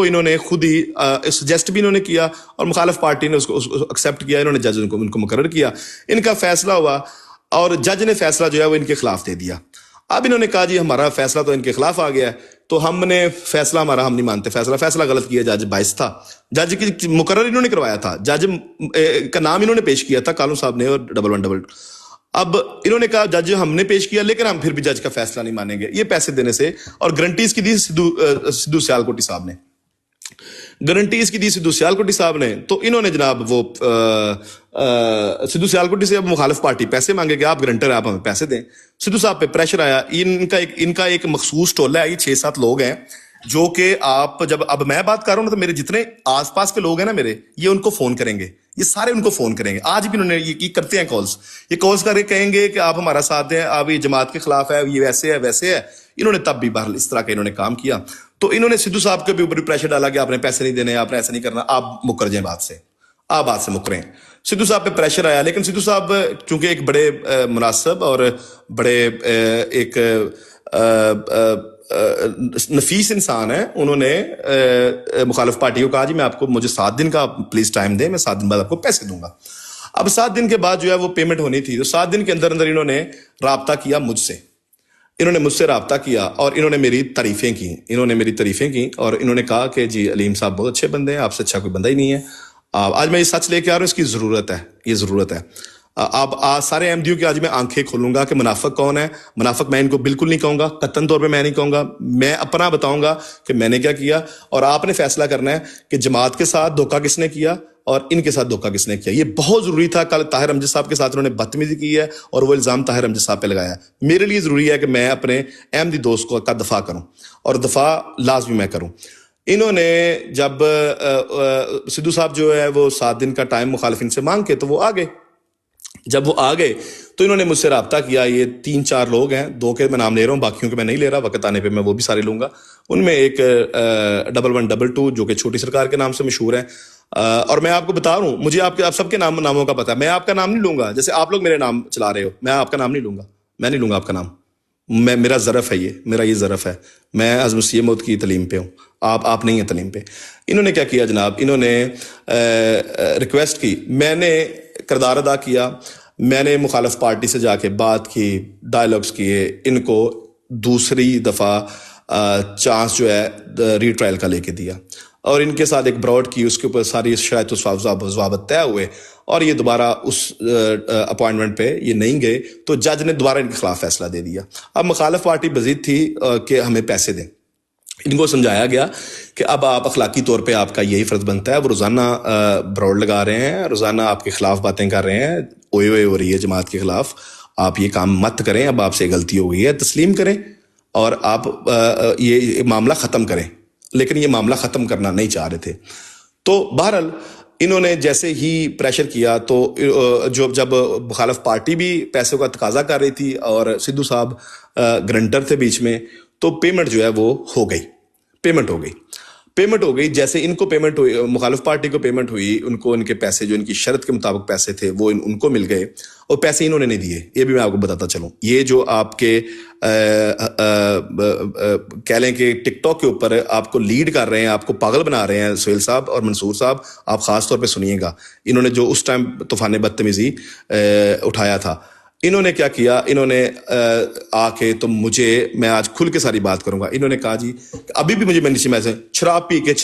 تو انہوں نے خود ہی سجیسٹ بھی انہوں نے کیا اور مخالف پارٹی نے اس کو ایکسیپٹ کیا, انہوں نے جج ان کو مقرر کیا, ان کا فیصلہ ہوا اور جج نے فیصلہ جو ہے وہ ان کے خلاف دے دیا. اب انہوں نے کہا جی ہمارا فیصلہ تو ان کے خلاف آ گیا ہے, تو ہم نے فیصلہ ہمارا ہم نہیں مانتے, فیصلہ غلط کیا, جج باعث تھا, جج کی مقرر انہوں نے کروایا تھا, جج کا نام انہوں نے پیش کیا تھا کالوں صاحب نے اور 1111. اب انہوں نے کہا جج ہم نے پیش کیا لیکن ہم پھر بھی جج کا فیصلہ نہیں مانیں گے, یہ پیسے دینے سے, اور گارنٹیز کی دی سدھو سیالکوٹی صاحب نے, گارنٹیز کی دی سدھو سیالکوٹی صاحب نے. تو انہوں نے جناب وہ سدھو سیالکوٹی سے اب مخالف پارٹی پیسے مانگے کہ آپ گرنٹر ہیں, آپ ہمیں پیسے دیں. سدھو صاحب پہ پریشر آیا, ان کا ایک مخصوص ٹولہ ہے, یہ 6-7 لوگ ہیں جو کہ آپ جب اب میں بات کر رہا ہوں نا تو میرے جتنے آس پاس کے لوگ ہیں نا میرے, یہ ان کو فون کریں گے, یہ سارے ان کو فون کریں گے. آج بھی انہوں نے یہ کرتے ہیں کالز, یہ کالز کر کے کہیں گے کہ آپ ہمارا ساتھ دیں, آپ یہ جماعت کے خلاف ہے, یہ ویسے ہے ویسے ہے. انہوں نے تب بھی بہرحال اس طرح کا انہوں نے کام کیا. تو انہوں نے سدھو صاحب کے بھی اوپر پریشر ڈالا کہ آپ نے پیسے نہیں دینے, آپ نے ایسا نہیں کرنا, آپ مکر جائیں بات سے, آپ بات سے مکریں. سدھو صاحب پہ پریشر آیا, لیکن سدھو صاحب چونکہ ایک بڑے مناسب اور بڑے ایک نفیس انسان ہے, انہوں نے مخالف پارٹی کو کہا جی میں آپ کو, مجھے 7 دن کا پلیز ٹائم دیں, میں 7 دن بعد آپ کو پیسے دوں گا. اب 7 دن کے بعد جو ہے وہ پیمنٹ ہونی تھی, تو 7 دن کے اندر انہوں نے رابطہ کیا مجھ سے, انہوں نے مجھ سے رابطہ کیا اور انہوں نے میری تعریفیں کی, اور انہوں نے کہا کہ جی علیم صاحب بہت اچھے بندے ہیں, آپ سے اچھا کوئی بندہ ہی نہیں ہے. آج میں یہ سچ لے کے آ رہا ہوں, اس کی ضرورت ہے, یہ ضرورت ہے. آپ سارے احمدیوں کی آج میں آنکھیں کھولوں گا کہ منافق کون ہے. منافق میں ان کو بالکل نہیں کہوں گا, قطعاً طور پہ میں نہیں کہوں گا, میں اپنا بتاؤں گا کہ میں نے کیا کیا, اور آپ نے فیصلہ کرنا ہے کہ جماعت کے ساتھ دھوکہ کس نے کیا اور ان کے ساتھ دھوکہ کس نے کیا. یہ بہت ضروری تھا. کل طاہر امجد صاحب کے ساتھ انہوں نے بدتمیزی کی ہے اور وہ الزام طاہر امجد صاحب پہ لگایا. میرے لیے ضروری ہے کہ میں اپنے احمدی دوست کا دفاع کروں, اور دفاع لازمی میں کروں. انہوں نے جب سدھو صاحب جو ہے وہ 7 دن کا ٹائم مخالفین سے مانگ کے, تو وہ آ گئے. جب وہ آ گئے تو انہوں نے مجھ سے رابطہ کیا. یہ 3-4 لوگ ہیں, 2 کے میں نام لے رہا ہوں, باقیوں کے میں نہیں لے رہا, وقت آنے پہ میں وہ بھی سارے لوں گا. ان میں ایک 1122 جو کہ چھوٹی سرکار کے نام سے مشہور ہے, اور میں آپ کو بتا رہا ہوں, مجھے آپ سب کے ناموں کا پتہ ہے. میں آپ کا نام نہیں لوں گا, جیسے آپ لوگ میرے نام چلا رہے ہو, میں آپ کا نام نہیں لوں گا, میں نہیں لوں گا آپ کا نام. میرا ظرف ہے, میرا یہ ظرف ہے, میں از مسیح موت کی تعلیم پہ ہوں, آپ نہیں ہیں تعلیم پہ. انہوں نے کیا کیا جناب, انہوں نے ریکویسٹ کی, میں نے کردار ادا کیا, میں نے مخالف پارٹی سے جا کے بات کی, ڈائلاگس کیے, ان کو دوسری دفعہ چانس جو ہے ری ٹرائل کا لے کے دیا, اور ان کے ساتھ ایک براڈ کی, اس کے اوپر ساری شرائط و ضوابط طے ہوئے, اور یہ دوبارہ اس اپوائنٹمنٹ پہ یہ نہیں گئے, تو جج نے دوبارہ ان کے خلاف فیصلہ دے دیا. اب مخالف پارٹی مزید تھی کہ ہمیں پیسے دیں. ان کو سمجھایا گیا کہ اب آپ اخلاقی طور پہ آپ کا یہی فرض بنتا ہے, وہ روزانہ براڈ لگا رہے ہیں, روزانہ آپ کے خلاف باتیں کر رہے ہیں, اوئے ہو رہی ہے جماعت کے خلاف, آپ یہ کام مت کریں, اب آپ سے غلطی ہو گئی ہے, تسلیم کریں اور آپ یہ معاملہ ختم کریں. لیکن یہ معاملہ ختم کرنا نہیں چاہ رہے تھے. تو بہرحال انہوں نے جیسے ہی پریشر کیا, تو جب مخالف پارٹی بھی پیسوں کا تقاضا کر رہی تھی اور سدھو صاحب گرنٹر تھے بیچ میں, تو پیمنٹ جو ہے وہ پیمنٹ ہو گئی. جیسے ان کو پیمنٹ ہوئی, مخالف پارٹی کو پیمنٹ ہوئی, ان کو ان کے پیسے جو ان کی شرط کے مطابق پیسے تھے وہ ان کو مل گئے, اور پیسے انہوں نے نہیں دیے. یہ بھی میں آپ کو بتاتا چلوں, یہ جو آپ کے کہہ لیں کہ ٹک ٹاک کے اوپر آپ کو لیڈ کر رہے ہیں, آپ کو پاگل بنا رہے ہیں سہیل صاحب اور منصور صاحب, آپ خاص طور پہ سنیے گا. انہوں نے جو اس ٹائم طوفان بدتمیزی اٹھایا تھا, انہوں نے کیا کیا, انہوں نے آ کے, تو میں آج کھل کے ساری بات کروں گا. انہوں نے کہا جی ابھی بھی مجھے نیچے میں سے شراب پی کے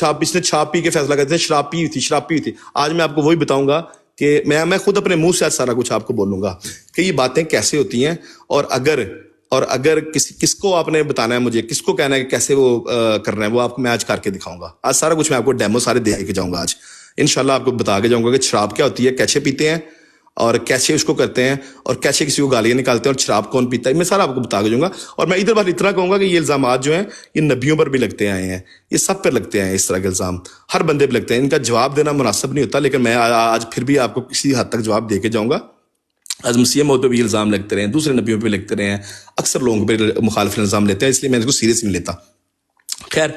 فیصلہ کرتے ہیں, شراب پی ہوئی تھی. آج میں آپ کو وہی بتاؤں گا کہ میں خود اپنے منہ سے آج سارا کچھ آپ کو بولوں گا کہ یہ باتیں کیسے ہوتی ہیں, اور اگر کس کو آپ نے بتانا ہے, مجھے کس کو کہنا ہے کہ کیسے وہ کرنا ہے, وہ آپ کو میں آج کر کے دکھاؤں گا. آج سارا کچھ میں آپ کو ڈیمو سارے دے کے جاؤں گا. آج انشاءاللہ آپ کو بتا کے جاؤں گا کہ شراب کیا ہوتی ہے, کیسے پیتے ہیں اور کیسے اس کو کرتے ہیں, اور کیسے کسی کو گالیاں نکالتے ہیں, اور شراب کون پیتا ہے, میں سارا آپ کو بتا کے جاؤں گا. اور میں ادھر بات اتنا کہوں گا کہ یہ الزامات جو ہیں یہ نبیوں پر بھی لگتے آئے ہیں, یہ سب پر لگتے ہیں, اس طرح کے الزام ہر بندے پہ لگتے ہیں. ان کا جواب دینا مناسب نہیں ہوتا, لیکن میں آج پھر بھی آپ کو کسی حد تک جواب دے کے جاؤں گا. از مسیح موت پہ بھی الزام لگتے رہے ہیں, دوسرے نبیوں پہ لگتے رہے ہیں, اکثر لوگوں پہ مخالف الزام لیتے ہیں, اس لیے میں اس کو سیریس نہیں لیتا. خیر,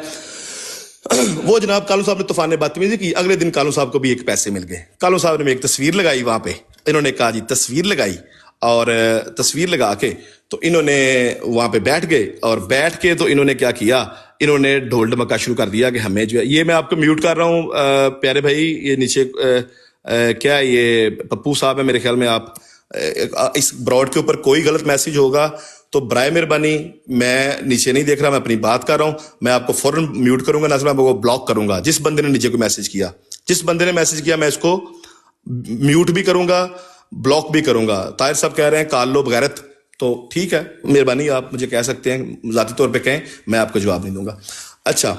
وہ جناب کالوں صاحب نے طوفان بدتمیزی کی. اگلے دن کالوں صاحب کو بھی ایک پیسے مل گئے. کالوں صاحب نے ایک تصویر لگائی وہاں پہ, انہوں نے کہا جی تصویر لگائی, اور تصویر لگا کے تو انہوں نے وہاں پہ بیٹھ گئے, اور بیٹھ کے تو انہوں نے کیا کیا, इन्होंने ढोल ढमक्का शुरू कर दिया कि हमें जो है, ये मैं आपको म्यूट कर रहा हूँ प्यारे भाई, ये नीचे क्या ये पप्पू साहब है मेरे ख्याल में, आप इस ब्रॉड के ऊपर कोई गलत मैसेज होगा तो बराए मेहरबानी, मैं नीचे नहीं देख रहा, मैं अपनी बात कर रहा हूँ, मैं आपको फौरन म्यूट करूंगा, ना मैं आपको ब्लॉक करूंगा। जिस बंदे ने नीचे को मैसेज किया, जिस बंदे ने मैसेज किया, मैं इसको म्यूट भी करूंगा, ब्लॉक भी करूंगा। ताहिर साहब कह रहे हैं काल लो बगैरत, तो ठीक है, मेहरबानी आप मुझे कह सकते हैं, जाती तौर पे कहें, मैं आपको जवाब नहीं दूंगा। अच्छा,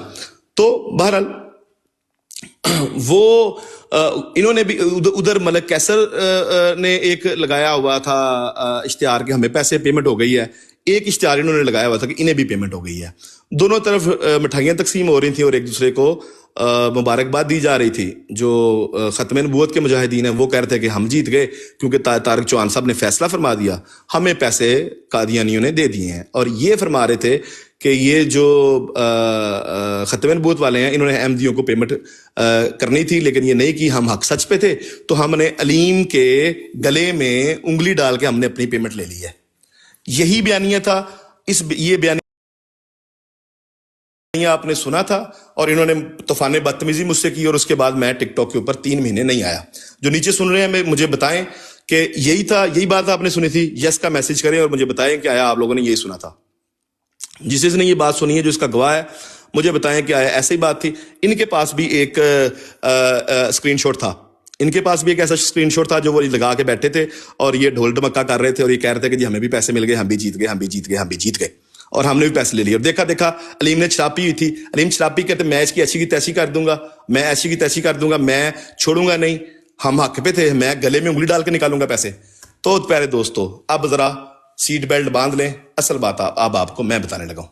तो बहरहाल वो इन्होंने भी उधर मलिक कैसर ने एक लगाया हुआ था इश्तिहार कि हमें पैसे पेमेंट हो गई है, एक इश्तिहार इन्होंने लगाया हुआ था कि इन्हें भी पेमेंट हो गई है। दोनों तरफ मिठाइयाँ तकसीम हो रही थी और एक दूसरे को मुबारकबाद दी जा रही थी। जो ख़त्म नबूवत के मुजाहिदीन हैं वो कह रहे थे कि हम जीत गए क्योंकि तारिक चौहान साहब ने फैसला फरमा दिया, हमें पैसे कादियानियों ने दे दिए हैं। और ये फरमा रहे थे कि ये जो ख़त्म नबूवत वाले हैं इन्होंने अहमदियों को पेमेंट करनी थी, लेकिन ये नहीं की, हम हक सच पे थे, तो हमने अलीम के गले में उंगली डाल के हमने अपनी पेमेंट ले ली है। यही बयानिया था, ये बयानिया आपने सुना था और इन्होंने तूफान बदतमीजी मुझसे की और उसके बाद मैं टिकटॉक के ऊपर 3 महीने नहीं आया। जो नीचे सुन रहे हैं मुझे बताएं कि यही था, यही बात आपने सुनी थी, यस का मैसेज करें और मुझे बताएं कि आया आप लोगों ने यही सुना था। जिसने ये बात सुनी है, जो इसका गवाह है, मुझे बताएं कि आया ऐसी बात थी। इनके पास भी एक स्क्रीनशॉट था, इनके पास भी एक ऐसा स्क्रीनशॉट था जो वो लगा के बैठे थे और ये ढोल ढमक्का कर रहे थे और ये कह रहे थे कि जी हमें भी पैसे मिल गए, हम भी जीत गए, हम भी जीत गए, हम भी जीत गए, और हमने भी पैसे ले लिए। और देखा देखा अलीम ने शराब पी हुई थी, अलीम शराब पी कहते मैं इसकी ऐसी की तैसी कर दूंगा, मैं ऐसी की तैसी कर दूंगा, मैं छोड़ूंगा नहीं, हम हक पे थे, मैं गले में उंगली डाल के निकालूंगा पैसे। तो प्यारे दोस्तों, अब जरा सीट बेल्ट बांध लें, असल बात अब आपको मैं बताने लगा हूं।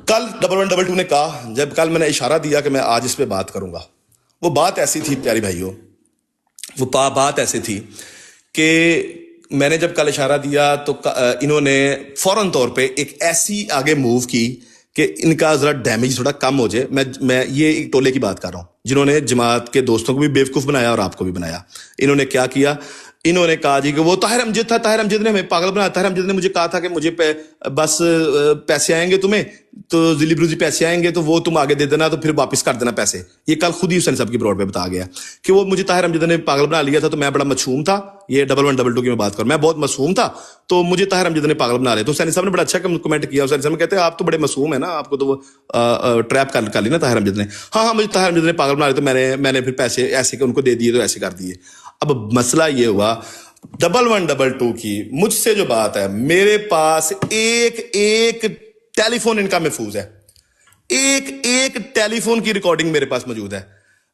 कल 1112 ने कहा, जब कल मैंने इशारा दिया कि मैं आज इस पे बात करूंगा, वो बात ऐसी थी प्यारी भाइयों, वो बात ऐसी थी कि मैंने जब कल इशारा दिया तो इन्होंने फौरन तौर पे एक ऐसी आगे मूव की कि इनका जरा डैमेज थोड़ा कम हो जाए। मैं ये एक टोले की बात कर रहा हूं जिन्होंने जमात के दोस्तों को भी बेवकूफ बनाया और आपको भी बनाया। इन्होंने क्या किया, इन्होंने कहा जी कि वो ताहिर अमजद था, ताहिर अमजद ने हमें पागल बनाया, ताहिर अमजद ने मुझे कहा था कि मुझे बस पैसे आएंगे तुम्हें तो जिली ब्रूजी पैसे आएंगे तो वो तुम आगे दे देना, तो फिर वापस कर देना पैसे। ये कल खुद ही हुसैन साहब की ब्रॉड पे बता गया कि वो मुझे ताहिर अमजद ने पागल बना लिया था, तो मैं बड़ा मासूम था। ये 1112 की मैं बात करूं, मैं बहुत मासूम था, तो मुझे ताहिर अमजद ने पागल बना लिया। तो हुसैन साहब ने बड़ा अच्छा कमेंट किया, हुसैन साहब कहते हैं आप तो बड़े मासूम है ना, आपको तो वो ट्रैप कर ली ना ताहिर अमजद ने। हाँ हाँ, मुझे ताहिर अमजद ने पागल बना लिया, तो मैंने फिर पैसे ऐसे उनको दे दिए, तो ऐसे कर दिए। अब मसला ये हुआ 1112 की मुझसे जो बात है, मेरे पास एक टेलीफोन इनका महफूज है, एक टेलीफोन की रिकॉर्डिंग मेरे पास मौजूद है।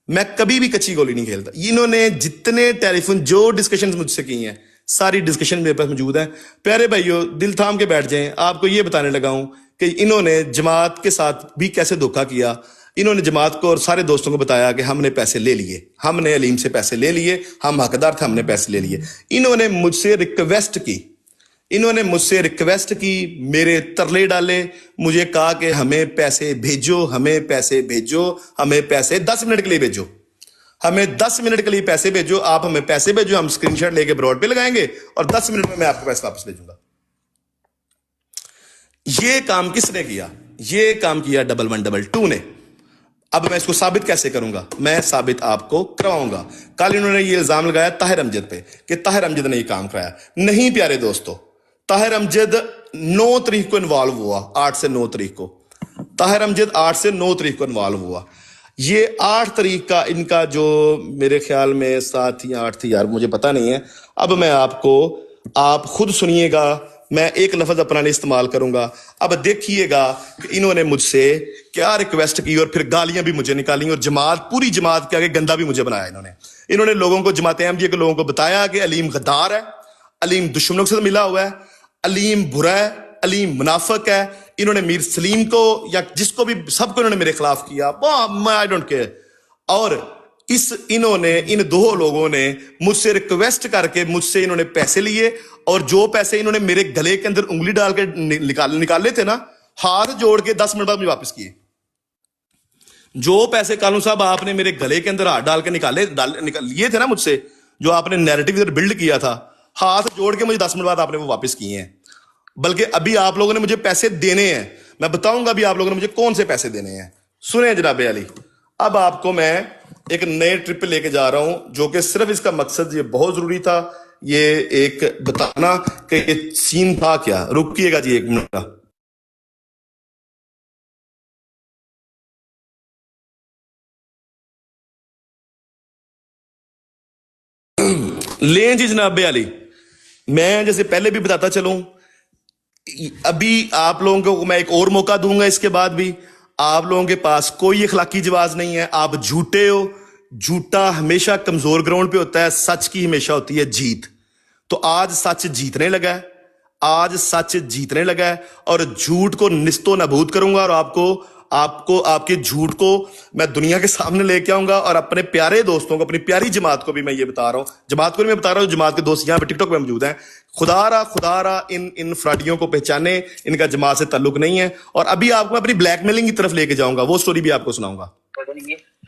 मैं कभी भी कच्ची गोली नहीं खेलता। इन्होंने जितने टेलीफोन जो डिस्कशन मुझसे की हैं, सारी डिस्कशन मेरे पास मौजूद है। प्यारे भाइयों, दिल थाम के बैठ जाएं, आपको ये बताने लगा हूं कि इन्होंने जमात के साथ भी कैसे धोखा किया। इन्होंने जमात को और सारे दोस्तों को बताया कि हमने पैसे ले लिए, हमने अलीम से पैसे ले लिए, हम हकदार थे, हमने पैसे ले लिए। इन्होंने मुझसे रिक्वेस्ट की, मेरे तरले डाले, मुझे कहा कि हमें पैसे भेजो, हमें पैसे भेजो, हमें पैसे 10 मिनट के लिए भेजो, हमें 10 मिनट के लिए पैसे भेजो, आप हमें पैसे भेजो, हम स्क्रीनशॉट लेके ब्रॉड पे लगाएंगे और 10 मिनट में मैं आपको पैसे वापस भेजूंगा। ये काम किसने किया? ये काम किया 1112 ने। अब मैं इसको साबित कैसे करूंगा? मैं साबित आपको करवाऊंगा। कल इन्होंने ये इल्जाम लगाया ताहिर अमजद पे कि ताहिर अमजद ने ये काम कराया। नहीं प्यारे दोस्तों, ताहिर अमजद 9 तारीख को इन्वॉल्व हुआ, 8 से 9 तारीख को ताहिर अमजद 8 से 9 तारीख को इन्वॉल्व हुआ। ये 8 तारीख का इनका जो मेरे ख्याल में 7 या 8 थी यार, मुझे पता नहीं है। अब मैं आपको, आप खुद सुनिएगा, मैं एक लफ्ज अपना नहीं इस्तेमाल करूंगा। अब देखिएगा कि इन्होंने मुझसे क्या रिक्वेस्ट की और फिर गालियां भी मुझे निकाली और जमात, पूरी जमात के आगे गंदा भी मुझे बनाया। इन्होंने लोगों को, जमात अहमदिया के लोगों को बताया कि अलीम गद्दार है, अलीम दुश्मनों से मिला हुआ है, अलीम बुरा है, अलीम मुनाफिक है। इन्होंने मीर सलीम को या जिसको भी, सबको इन्होंने मेरे खिलाफ किया। I don't care. और इन्होंने, इन 2 लोगों ने मुझसे रिक्वेस्ट करके मुझसे इन्होंने पैसे लिए और जो पैसे इन्होंने मेरे गले के अंदर उंगली डाल के निकाले थे ना, हाथ जोड़ के 10 मिनट बाद मुझे वापस किए। जो पैसे कानून साहब आपने मेरे गले के अंदर हाथ डाल के लिए थे ना मुझसे, जो आपने नैरेटिव इधर बिल्ड किया था, हाथ जोड़ के मुझे 10 मिनट बाद आपने वो वापस किए हैं। बल्कि अभी आप लोगों ने मुझे पैसे देने हैं। मैं बताऊंगा भी आप लोगों ने मुझे कौन से पैसे देने हैं। सुने जनाबे अली, अब आपको मैं एक नए ट्रिप पे लेके जा रहा हूं, जो कि सिर्फ इसका मकसद ये बहुत जरूरी था, ये एक बताना कि ये सीन था क्या। रुकिएगा जी 1 मिनट। लें जी जनाबे अली, मैं जैसे पहले भी बताता चलूं, अभी आप लोगों को मैं एक और मौका दूंगा, इसके बाद भी आप लोगों के पास कोई अखलाकी जवाब नहीं है, आप झूठे हो। झूठा हमेशा कमजोर ग्राउंड पे होता है, सच की हमेशा होती है जीत। तो आज सच जीतने लगा है, आज सच जीतने लगा है, और झूठ को निस्तो नाबूद करूंगा, और आपको आपके झूठ को मैं दुनिया के सामने लेके आऊंगा, और अपने प्यारे दोस्तों को, अपनी प्यारी जमात को भी मैं ये बता रहा हूं, जमात को नहीं मैं बता रहा हूं, जमात के दोस्त यहाँ पे टिकटॉक पे मौजूद हैं, खुदारा इन फ्राडियों को पहचाने, इनका जमात से ताल्लुक नहीं है। और अभी आपको अपनी ब्लैकमेलिंग की तरफ लेके जाऊंगा, वो स्टोरी भी आपको सुनाऊंगा।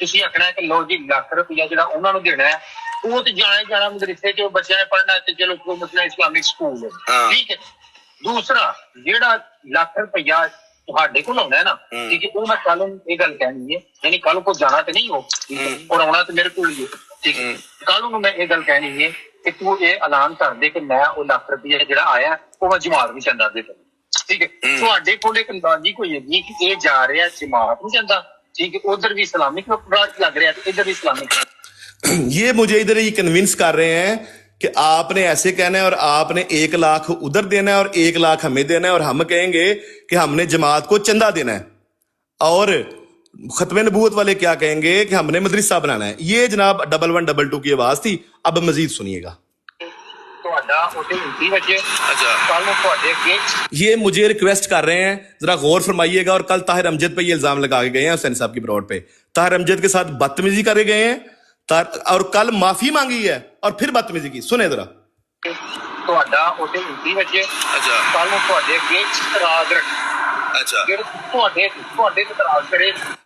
ਤੁਸੀਂ ਆਖਣਾ ਕਿ ਲੋ ਜੀ ਲੱਖ ਰੁਪਇਆ ਜਿਹੜਾ ਉਹਨਾਂ ਨੂੰ ਦੇਣਾ ਹੈ, ਉਹ ਤੇ ਜਾਣਾ ਜਾਣਾ ਮਦਰਸੇ ਚ ਬੱਚਿਆਂ ਨੇ ਪੜ੍ਹਨਾ ਤੇ ਚਲੋ ਕੋਈ ਮਸਲਾ ਇਸਲਾਮਿਕ ਸਕੂਲ ਹੈ, ਠੀਕ ਹੈ। ਦੂਸਰਾ ਜਿਹੜਾ ਲੱਖ ਰੁਪਇਆ ਤੁਹਾਡੇ ਕੋਲ ਆਉਣਾ ਹੈ ਨਾ, ਠੀਕ ਹੈ, ਉਹ ਮੈਂ ਕੱਲ ਨੂੰ ਇਹ ਗੱਲ ਕਹਿਣੀ ਹੈ, ਯਾਨੀ ਕੱਲ ਕੋ ਜਾਣਾ ਤੇ ਨਹੀਂ ਹੋ, ਔਰ ਆਉਣਾ ਤੇ ਮੇਰੇ ਕੋਲ ਹੀ ਹੈ, ਠੀਕ ਹੈ। ਕੱਲ ਨੂੰ ਮੈਂ ਇਹ ਗੱਲ ਕਹਿਣੀ ਹੈ ਕਿ ਤੂੰ ਇਹ ਐਲਾਨ ਕਰ ਦੇ ਕਿ ਮੈਂ ਉਹ ਲੱਖ ਰੁਪਇਆ ਜਿਹੜਾ ਆਇਆ ਉਹ ਮੈਂ ਜਮਾਤ ਨੂੰ ਚੰਦਾ ਦੇ ਦੂੰ, ਠੀਕ ਹੈ। ਤੁਹਾਡੇ ਕੋਲ ਇੱਕ ਅੰਦਾਜ਼ੀ ਕੋਈ ਹੈਗੀ ਕਿ ਇਹ ਜਾ ਰਿਹਾ ਜਮਾਤ ਨੂੰ ਚੰਦਾ, ठीक है, उधर भी इस्लामिक लग रहा है, इधर भी इस्लामिक। ये मुझे इधर ही कन्विंस कर रहे हैं कि आपने ऐसे कहना है और आपने 1 लाख उधर देना है और 1 लाख हमें देना है, और हम कहेंगे कि हमने जमात को चंदा देना है, और खत्म नबूवत वाले क्या कहेंगे कि हमने मदरसा बनाना है। ये जनाब 1112 की आवाज थी। अब मजीद सुनिएगा। ये मुझे रिक्वेस्ट कर रहे हैं, जरा गौर फरमाइएगा, और कल ताहिर अमजद पे ये इल्जाम लगा के गए हैं हुसैन साहब की ब्रॉड पे, ताहिर अमजद के साथ बदतमीजी करे गए हैं, और कल माफी मांगी है और फिर बदतमीजी की। सुने जरा।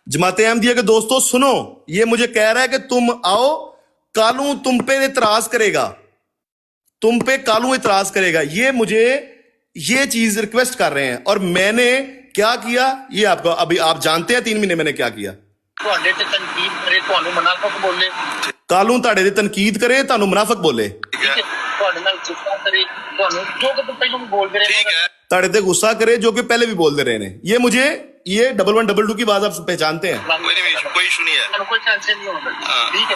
जमाते अहमदिया के दोस्तों सुनो, ये मुझे कह रहा है कि तुम आओ, कालू तुम पे इतराज करेगा, तुम पे कालू इतराज करेगा। ये मुझे ये चीज रिक्वेस्ट कर रहे हैं, और मैंने क्या किया ये आपको अभी आप जानते हैं। 3 महीने मैंने क्या किया। कालू ताड़े ते तनकीद करे, तानू मुनाफिक बोले, ताड़े ते गुस्सा करे, जो कि पहले भी बोलते रहे ने। ये मुझे ये 1112 की आवाज आप पहचानते हैं। कोई इशू नहीं है, कोई टेंशन नहीं होगा, ठीक है।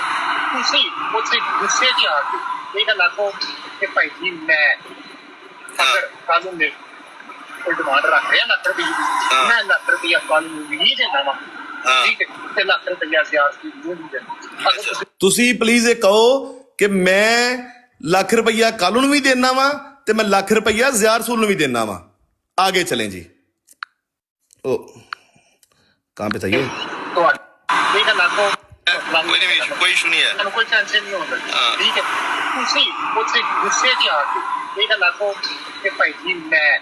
ਤੁਸੀਂ ਉੱਥੇ ਗੁੱਸੇ 'ਚ ਆ ਕੇ ਇਹ ਗੱਲ ਆਖੋ ਕਿ ਭਾਈ ਜੀ ਮੈਂ ਅਗਰ ਕੱਲ ਨੂੰ ਕੋਈ ਡਿਮਾਂਡ ਰੱਖ ਰਿਹਾ ਲੱਖ ਰੁਪਏ ਦੀ, ਮੈਂ ਲੱਖ ਰੁਪਇਆ ਕੱਲ ਨੂੰ ਵੀ ਨਹੀਂ ਦੇਣਾ ਵਾ, ਠੀਕ ਹੈ, ਤੇ ਲੱਖ ਰੁਪਇਆ ਸਿਆਸਤ ਨੂੰ ਨਹੀਂ ਦੇਣਾ। ਤੁਸੀਂ ਪਲੀਜ਼ ਇਹ ਕਹੋ ਕਿ ਮੈਂ ਲੱਖ ਰੁਪਇਆ ਕੱਲ ਨੂੰ ਵੀ ਦੇਣਾ ਵਾ, ਤੇ ਮੈਂ ਲੱਖ ਰੁਪਇਆ ਜ਼ਿਆ ਰਸੂਲ ਨੂੰ ਵੀ ਦੇਣਾ ਵਾ। आगे चलें जी। ओ कहाँ पे था ये? कोई इशू नहीं है, कोई टेंशन नहीं होगा, ठीक है। ਤੁਸੀਂ ਉੱਥੇ ਗੁੱਸੇ 'ਚ ਆ ਕੇ ਇਹ ਗੱਲ ਆਖੋ ਕਿ ਭਾਈ ਜੀ ਮੈਂ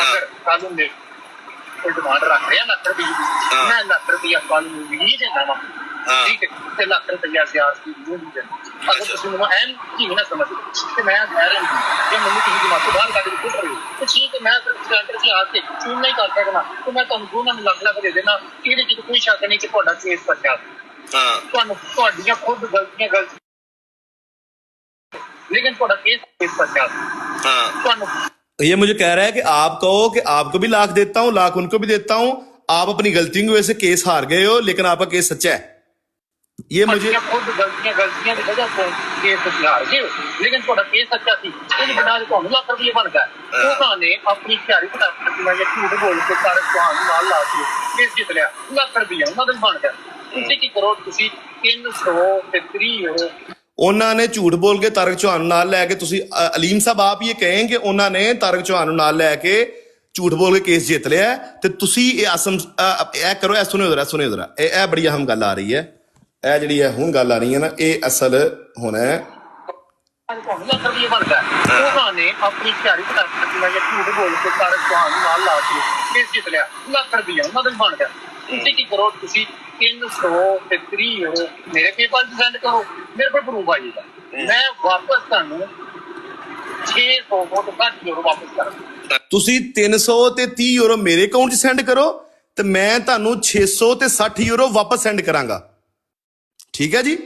ਅਗਰ ਕੱਲ ਨੂੰ ਕੋਈ ਡਿਮਾਂਡ ਰੱਖ ਰਿਹਾ ਲੱਖ ਰੁਪਏ ਦੀ, ਮੈਂ ਲੱਖ ਰੁਪਇਆ ਕੱਲ ਨੂੰ ਵੀ ਨਹੀਂ ਦੇਣਾ ਵਾ, ਠੀਕ ਹੈ, ਤੇ ਲੱਖ ਰੁਪਇਆ ਸਿਆਸਤ ਨੂੰ ਨਹੀਂ ਦੇਣਾ। ਅਗਰ ਤੁਸੀਂ ਮੈਨੂੰ ਐਨ ਕੀ ਨਾ ਸਮਝ ਕਿ ਮੈਂ ਕਹਿ ਰਿਹਾ ਕਿ ਮੈਨੂੰ ਕਿਸੇ ਦੀ ਮਾਤੂ ਬਾਹਰ ਕੱਢ ਕੇ ਪੁੱਛ ਰਹੇ ਹੋ, ਠੀਕ ਹੈ, ਮੈਂ ਸੈਂਟਰ 'ਚ ਆ ਕੇ ਚੂਨ ਨਹੀਂ ਕਰ ਸਕਦਾ, ਤੇ ਮੈਂ ਤੁਹਾਨੂੰ ਦੋਨਾਂ ਨੂੰ ਲੱਖ ਲੱਖ ਦੇ ਦੇਣਾ। ਇਹਦੇ 'ਚ ਕੋਈ ਸ਼ੱਕ ਨਹੀਂ ਕਿ ਤੁਹਾਡਾ ਕੇਸ ਫਸਿਆ, ਤੁਹਾਨੂੰ ਤੁਹਾਡੀਆਂ ਖੁਦ ਗਲਤੀਆਂ लेकिन थोड़ा केस फंसा ये मुझे कह रहा है कि आप कहो कि आपको भी लाख देता हूं, लाख उनको भी देता हूं, आप अपनी गलती की वजह से केस हार गए हो, लेकिन आपका केस सच्चा है। ये मुझे खुद गलतियां की वजह से केस हार गए, लेकिन थोड़ा केस सच्चा थी, इसकी बना के ਤੁਹਾਨੂੰ ਲੱਖ ਰੁਪਏ ਬਣ ਗਿਆ। ਉਹਨਾਂ ਨੇ ਆਪਣੀ ਤਿਆਰੀ ਬਣਾ ਕੇ ਮੈਂ ਝੂਠ ਬੋਲ ਕੇ ਸਾਰੇ ਤੁਹਾਨੂੰ ਨਾਲ ਲਾ ਕੇ ਕੇਸ ਜਿੱਤ ਲਿਆ, ਲੱਖ ਰੁਪਏ ਉਹਨਾਂ ਦਾ ਬਣ ਗਿਆ। ਤੁਸੀਂ ਕੀ ਕਰੋ, ਤੁਸੀਂ 330 ਹੋ। ਉਹਨਾਂ ਨੇ ਝੂਠ ਬੋਲ ਕੇ ਤਾਰਕ ਚੌਹਾਨ ਨੂੰ ਨਾਲ ਲੈ ਕੇ, ਤੁਸੀਂ ਅਲੀਮ ਸਾਹਿਬ ਆਪ ਇਹ ਕਹੇ ਕਿ ਉਹਨਾਂ ਨੇ ਤਾਰਕ ਚੌਹਾਨ ਨੂੰ ਨਾਲ ਲੈ ਕੇ ਝੂਠ ਬੋਲ ਕੇ ਕੇਸ ਜਿੱਤ ਲਿਆ, ਤੇ ਤੁਸੀਂ ਇਹ ਆਸਮ ਇਹ ਕਰੋ। ਇਹ ਸੁਣਿਓ ਜ਼ਰਾ, ਇਹ ਬੜੀ ਅਹਿਮ ਗੱਲ ਆ ਰਹੀ ਹੈ। ਇਹ ਜਿਹੜੀ ਹੈ ਹੁਣ ਗੱਲ ਆ ਰਹੀ ਹੈ ਨਾ, ਇਹ ਅਸਲ ਹੋਣਾ ਹੈ। ਲੱਖ ਰੁਪਏ ਬਣ ਗਿਆ, ਉਹਨਾਂ ਨੇ ਆਪਣੀ ਤਿਆਰੀ ਬਣਾ ਕੇ ਮੈਂ ਝੂਠ ਬੋਲ ਕੇ ਤਾਰਕ ਚੌਹਾਨ ਨੂੰ ਨਾਲ ਲਾ ਕੇ ਕੇਸ ਜਿੱਤ ਲਿਆ, ਲੱਖ ਰੁਪਏ ਉਹਨਾਂ ਦਾ ਬਣ ਗਿਆ। ਤੁਸੀਂ ਕੀ ਕਰੋ, ਤੁਸੀਂ 330 ਯੂਰੋ ਮੇਰੇ ਪੇਪਰ ਸੈਂਡ ਕਰੋ, ਮੇਰੇ ਕੋਲ ਪ੍ਰੂਫ ਆ ਜਾਏਗਾ। ਮੈਂ ਵਾਪਸ ਤੁਹਾਨੂੰ 660 ਯੂਰੋ ਵਾਪਸ ਕਰਾਂਗਾ। ਤੁਸੀਂ 300 ਤੇ 30 ਯੂਰੋ ਮੇਰੇ ਅਕਾਊਂਟ 'ਚ ਸੈਂਡ ਕਰੋ ਤੇ ਮੈਂ ਤੁਹਾਨੂੰ 600 ਤੇ 60 ਯੂਰੋ ਵਾਪਸ सेंड करांगा। ठीक है जी।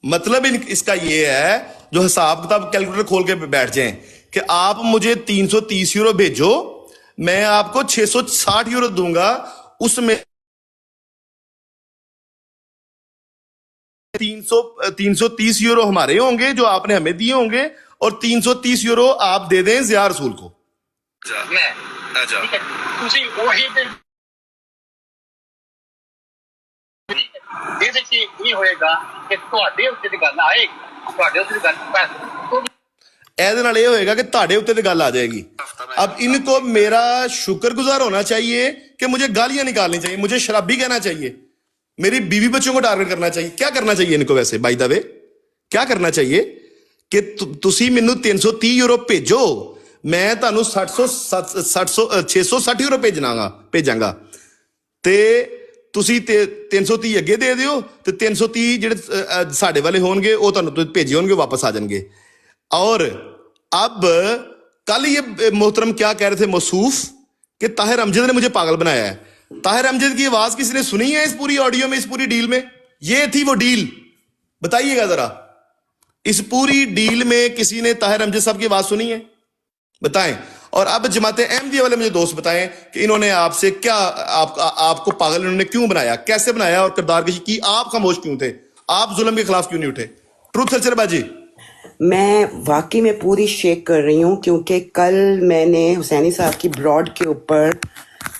मतलब इसका ये है, जो हिसाब किताब कैलकुलेटर खोल के बैठ जाएं कि आप मुझे 330 यूरो भेजो, मैं आपको 660 यूरो दूंगा, उसमें 330 यूरो हमारे होंगे जो आपने हमें दिए होंगे, और 330 यूरो आप दे दें ज़िया रसूल को। ਮੈਂ ਠੀਕ ਹੈ ਤੁਸੀਂ ਉਹੀ ਤੇ ਇਹਦੇ 'ਚ ਇਹ ਹੋਏਗਾ ਕਿ ਤੁਹਾਡੇ ਉੱਤੇ ਦੀ ਗੱਲ ਆਏਗੀ, ਤੁਹਾਡੇ ਉੱਤੇ ਦੀ ਗੱਲ ਇਹਦੇ ਨਾਲ ਇਹ ਹੋਏਗਾ ਕਿ ਤੁਹਾਡੇ ਉੱਤੇ ਤੇ ਗੱਲ ਆ जाएगी। अब इनको मेरा शुक्रगुजार होना चाहिए कि मुझे गालियां निकालनी चाहिए, मुझे शराबी कहना चाहिए, मेरी बीवी बच्चों को टारगेट करना चाहिए। क्या करना चाहिए इनको वैसे बाय द वे, क्या करना चाहिए कि ਤੁਸੀਂ ਮੈਨੂੰ 330 ਯੂਰੋ ਭੇਜੋ, ਮੈਂ ਤੁਹਾਨੂੰ 660 ਯੂਰੋ ਭੇਜਾਂਗਾ ਤੇ ਤੁਸੀਂ 330 ਅੱਗੇ ਦੇ ਦਿਓ ਤੇ 330 ਜਿਹੜੇ ਸਾਡੇ ਵਾਲੇ ਹੋਣਗੇ ਉਹ ਤੁਹਾਨੂੰ ਭੇਜੇ ਹੋਣਗੇ ਵਾਪਸ ਆ ਜਾਣਗੇ। और अब कल ये मोहतरम क्या कह रहे थे मौसूफ कि ताहिर अमजद ने मुझे पागल बनाया है। ताहिर अमजद की आवाज किसी ने सुनी है इस पूरी ऑडियो में, इस पूरी डील में? ये थी वो डील, बताइएगा जरा, इस पूरी डील में किसी ने ताहिर अमजद साहब की आवाज सुनी है? बताएं। और अब जमात अहमदिया वाले मुझे दोस्त बताएं कि इन्होंने आपसे क्या आपको पागल इन्होंने क्यों बनाया, कैसे बनाया और किरदार कशी की? आप खामोश क्यों थे? आप जुल्म के खिलाफ क्यों नहीं उठे? ट्रूथ सल्चर बाजी। मैं वाकई में पूरी शेक कर रही हूँ क्योंकि कल मैंने हुसैनी साहब की ब्रॉड के ऊपर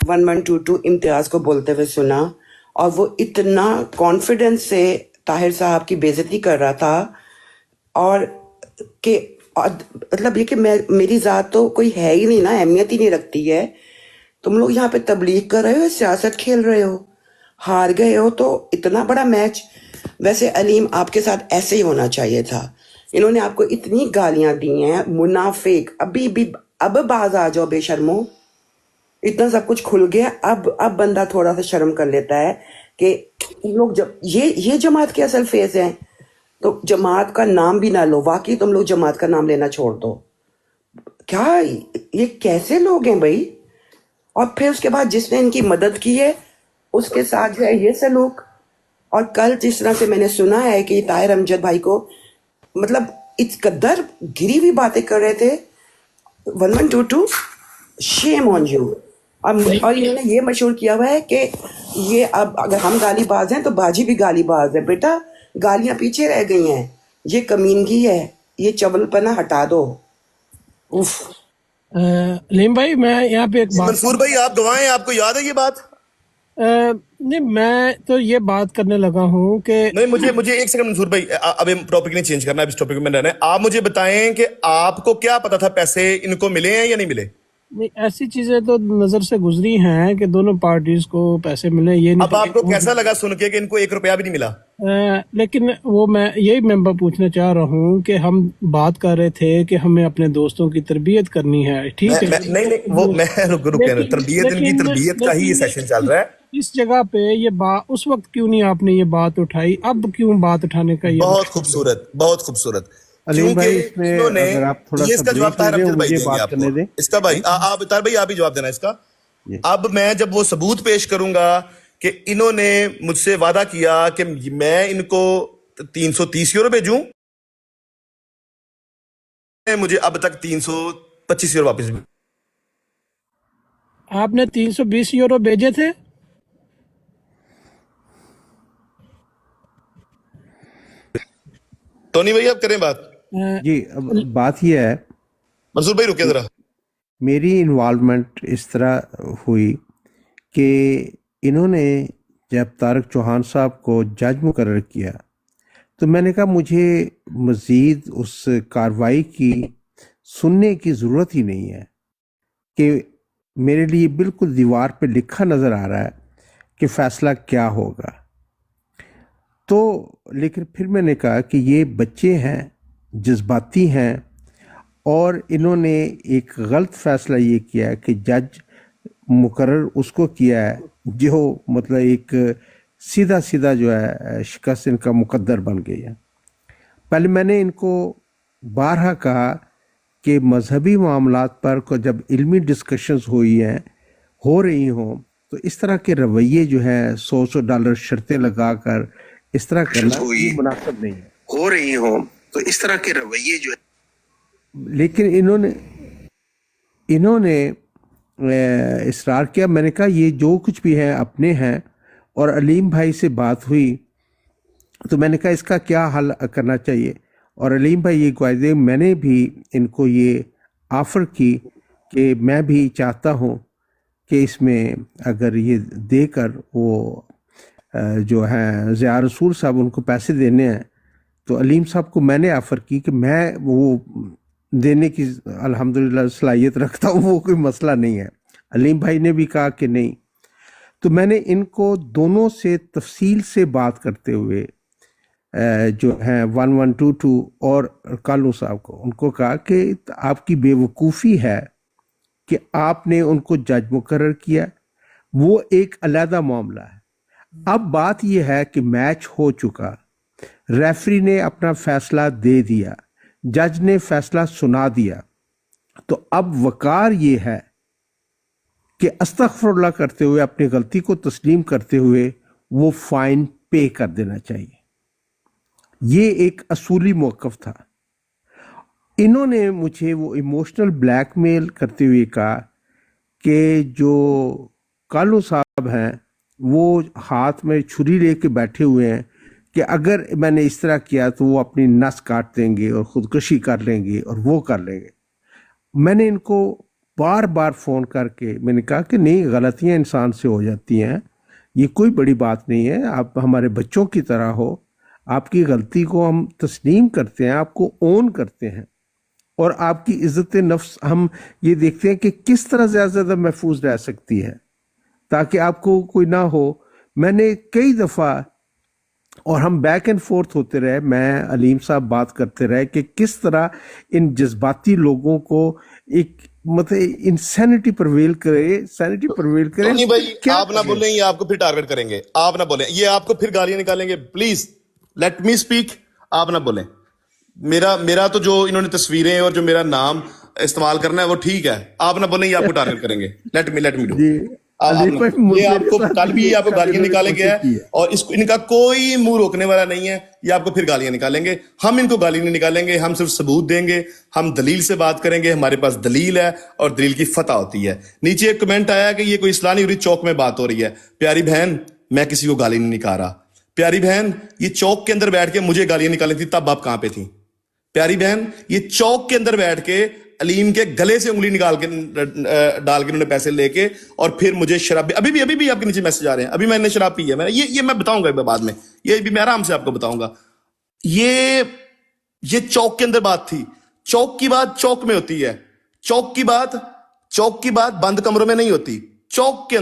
1122 इम्तियाज़ को बोलते हुए सुना और वो इतना कॉन्फिडेंस से ताहिर साहब की बेइज्जती कर रहा था और कि मतलब ये कि मेरी ज़ात तो कोई है ही नहीं ना, अहमियत ही नहीं रखती है। तुम लोग यहाँ पे तबलीग कर रहे हो, सियासत खेल रहे हो, हार गए हो तो इतना बड़ा मैच। वैसे अलीम आपके साथ ऐसे ही होना चाहिए था। इन्होंने आपको इतनी गालियां दी हैं, मुनाफिक, अभी भी अब बाज आ जाओ बेशर्मो, इतना सब कुछ खुल गया। अब बंदा थोड़ा सा शर्म कर लेता है कि लोग जब ये जमात के असल फेस हैं तो जमात का नाम भी ना लो। वाकई तुम लोग जमात का नाम लेना छोड़ दो। क्या ये कैसे लोग हैं भाई? और फिर उसके बाद जिसने इनकी मदद की है उसके साथ जो है ये सलूक। और कल जिस तरह से मैंने सुना है कि ताहिर अमजद भाई को मतलब इस कदर गिरी हुई बातें कर रहे थे। 1122 शेम ऑन यू। और इन्होंने ये मशहूर किया हुआ है कि ये अब अगर हम गालीबाज हैं तो बाजी भी गालीबाज है। बेटा गालियां पीछे रह गई हैं, ये कमीनगी है, ये चवलपना हटा दो। उफ। लीम भाई मैं यहाँ पे एक बात, मंसूर भाई आप गवाएं, आपको याद है ये बात? नहीं मैं तो ये बात करने लगा हूँ कि नहीं, मुझे एक सेकंड मंसूर भाई, अब टॉपिक नहीं चेंज करना, अब इस टॉपिक में रहना है। आप मुझे बताएं कि आपको क्या पता था पैसे इनको मिले हैं या नहीं मिले? नहीं, ऐसी चीजें तो नजर से गुजरी हैं कि दोनों पार्टीज को पैसे मिले, ये नहीं अब आपको कैसा लगा सुन के कि इनको 1 रुपया भी नहीं मिला? लेकिन वो मैं यही मेंबर पूछना चाह रहा हूँ कि हम बात कर रहे थे कि हमें अपने दोस्तों की तरबियत करनी है, ठीक है? नहीं वो मैं तरबियत, इनकी तरबियत का ही ये सेशन चल रहा है। इस जगह पे ये बात उस वक्त क्यों नहीं आपने ये बात उठाई, अब क्यों बात उठाने का? ये बहुत खूबसूरत, बहुत खूबसूरत। अलीम भाई इसमें अगर आप थोड़ा सा इसका जवाब ताहिर अमजद भाई मुझे देंगे बात करने आपको। दें। इसका भाई आप ताहिर भाई आप ही जवाब देना इसका। अब मैं जब वो सबूत पेश करूंगा कि इन्होंने मुझसे वादा किया कि मैं इनको 330 यूरो भेजूं, मुझे अब तक 325 यूरो वापस। आपने 320 यूरो भेजे थे? टोनी भाई आप करें बात। जी अब बात यह है, मंसूर भाई रुके जरा। मेरी इन्वॉल्वमेंट इस तरह हुई कि इन्होंने जब तारक चौहान साहब को जज मुकर्रर किया तो मैंने कहा मुझे मज़ीद उस कार्रवाई की सुनने की ज़रूरत ही नहीं है, कि मेरे लिए बिल्कुल दीवार पे लिखा नज़र आ रहा है कि फ़ैसला क्या होगा। तो लेकिन फिर मैंने कहा कि ये बच्चे हैं, जज्बाती हैं, और इन्होंने एक गलत फ़ैसला ये किया है कि जज मुकर्रर उसको किया है जो मतलब एक सीधा सीधा जो है शिकस्त इनका मुकद्दर बन गई है। पहले मैंने इनको बारहा कहा کہ مذہبی معاملات پر جب علمی ڈسکشنز ہو رہی ہوں تو اس طرح کے رویے جو ہیں $100 شرطیں لگا کر اس طرح کرنا یہ مناسب نہیں ہے ہو رہی ہوں تو اس طرح کے رویے جو لیکن انہوں نے اصرار کیا. میں نے کہا یہ جو کچھ بھی ہے اپنے ہیں, اور علیم بھائی سے بات ہوئی تو میں نے کہا اس کا کیا حل کرنا چاہیے, اور علیم بھائی یہ گواہی دے. میں نے بھی ان کو یہ آفر کی کہ میں بھی چاہتا ہوں کہ اس میں اگر یہ دے کر وہ جو ہیں ضیاء رسول صاحب ان کو پیسے دینے ہیں, تو علیم صاحب کو میں نے آفر کی کہ میں وہ دینے کی الحمدللہ صلاحیت رکھتا ہوں, وہ کوئی مسئلہ نہیں ہے. علیم بھائی نے بھی کہا کہ نہیں. تو میں نے ان کو دونوں سے تفصیل سے بات کرتے ہوئے جو ہیں 1122 اور کالو صاحب کو ان کو کہا کہ آپ کی بے وقوفی ہے کہ آپ نے ان کو جج مقرر کیا, وہ ایک علیحدہ معاملہ ہے. اب بات یہ ہے کہ میچ ہو چکا, ریفری نے اپنا فیصلہ دے دیا, جج نے فیصلہ سنا دیا, تو اب وقار یہ ہے کہ استغفر اللہ کرتے ہوئے اپنی غلطی کو تسلیم کرتے ہوئے وہ فائن پے کر دینا چاہیے. یہ ایک اصولی موقف تھا. انہوں نے مجھے وہ ایموشنل بلیک میل کرتے ہوئے کہا کہ جو کالو صاحب ہیں وہ ہاتھ میں چھری لے کے بیٹھے ہوئے ہیں کہ اگر میں نے اس طرح کیا تو وہ اپنی نس کاٹ دیں گے اور خودکشی کر لیں گے اور وہ کر لیں گے. میں نے ان کو بار بار فون کر کے میں نے کہا کہ نہیں, غلطیاں انسان سے ہو جاتی ہیں, یہ کوئی بڑی بات نہیں ہے, آپ ہمارے بچوں کی طرح ہو, آپ کی غلطی کو ہم تسلیم کرتے ہیں, آپ کو اون کرتے ہیں, اور آپ کی عزت نفس ہم یہ دیکھتے ہیں کہ کس طرح زیادہ سے زیادہ محفوظ رہ سکتی ہے تاکہ آپ کو کوئی نہ ہو. میں نے کئی دفعہ, اور ہم بیک اینڈ فورتھ ہوتے رہے, میں علیم صاحب بات کرتے رہے کہ کس طرح ان جذباتی لوگوں کو ایک مطلب انسینٹی پرویل کرے, سینٹی پرویل کرے. نہیں بھائی آپ نہ بولیں, یہ آپ کو پھر ٹارگٹ کریں گے, آپ نہ بولیں, یہ آپ کو پھر گالیاں نکالیں گے. پلیز لیٹ می اسپیک, آپ نہ بولیں. میرا تو جو انہوں نے تصویریں اور جو میرا نام استعمال کرنا ہے وہ ٹھیک ہے, آپ نہ بولیں, یہ آپ کو ٹارگٹ کریں گے. Let me do. یہ آپ کو کل بھی آپ کو گالیاں نکالے گیا ہے, اور ان کا کوئی منہ روکنے والا نہیں ہے, یہ آپ کو پھر گالیاں نکالیں گے. ہم ان کو گالی نہیں نکالیں گے, ہم صرف ثبوت دیں گے, ہم دلیل سے بات کریں گے, ہمارے پاس دلیل ہے اور دلیل کی فتح ہوتی ہے. نیچے ایک کمنٹ آیا کہ یہ کوئی اصلاح نہیں ہو رہی, چوک میں بات ہو رہی ہے. پیاری بہن, میں کسی کو گالی نہیں نکال رہا. پیاری بہن, یہ چوک کے اندر بیٹھ کے مجھے گالیاں نکالیں تھی, تب آپ کہاں پہ تھیں؟ پیاری بہن, یہ چوک کے اندر بیٹھ کے علیم کے گلے سے انگلی نکال کے ڈال کے انہوں نے پیسے لے کے, اور پھر مجھے شراب, ابھی بھی آپ کے نیچے میسج آ رہے ہیں, ابھی میں نے شراب پی ہے. یہ میں بتاؤں گا بعد میں, یہ بھی میں آرام سے آپ کو بتاؤں گا. یہ چوک کے اندر بات تھی. چوک کی بات چوک میں ہوتی ہے, چوک کی بات بند کمروں میں نہیں ہوتی. چوک کے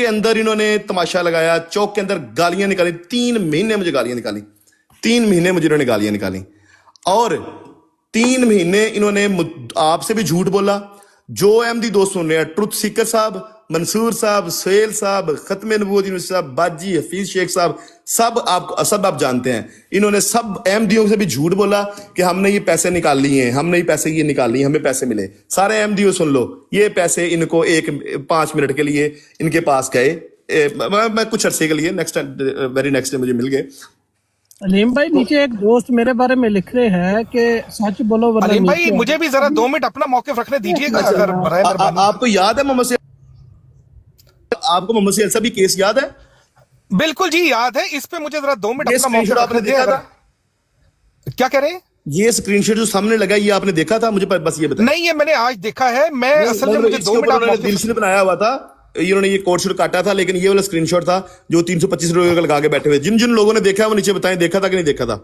اندر انہوں نے تماشا لگایا, چوک کے اندر گالیاں نکالی. 3 مہینے مجھے گالیاں نکالی, 3 مہینے مجھے انہوں نے گالیاں نکالی, اور 3 مہینے انہوں نے آپ سے بھی جھوٹ بولا. جو احمدی دوست سن رہے ہیں, ٹروتھ سیکر صاحب, منصور صاحب, سہیل صاحب, ختم نبوت یونیورسٹی صاحب, باجی, حفیظ شیخ صاحب, سب آپ جانتے ہیں. انہوں نے سب احمدیوں سے بھی جھوٹ بولا کہ ہم نے یہ پیسے نکال لیے ہیں, ہم نے یہ پیسے نکال لیے, ہمیں پیسے ملے. سارے احمدیوں سن لو, یہ پیسے ان کو 5 منٹ کے لیے ان کے پاس گئے, میں کچھ عرصے کے لیے, ویری نیکسٹ ڈے مجھے مل گئے. علیم بھائی نیچے ایک دوست میرے بارے میں لکھ رہے ہیں کہ سچ بولو ورنہ علیم بھائی مجھے بھی ذرا 2 منٹ اپنا موقف رکھنے دیجیے گا اگر برائے مہربانی. آپ کو یاد ہے آپ کو محمد سہیل صاحب کی کیس یاد ہے؟ بالکل جی یاد ہے, اس پہ مجھے ذرا 2 منٹ یہ اپنا اسکرین شاٹ موقف آپ نے رکھنے دیکھا دیجیے. تھا؟ کیا کہہ رہے ہیں؟ یہ اسکرین شاٹ جو سامنے لگا یہ آپ نے دیکھا تھا؟ مجھے بس یہ بتائیں. نہیں یہ میں نے آج دیکھا ہے, میں اصل میں مجھے 2 منٹ دل سے بنایا ہوا تھا, انہوں نے یہ کوڈ شوٹ کاٹا تھا, لیکن یہ والا اسکرین شاٹ تھا جو 325 روپے کا لگا کے بیٹھے ہوئے. جن لوگوں نے دیکھا وہ نیچے بتائیں, دیکھا تھا کہ نہیں دیکھا تھا؟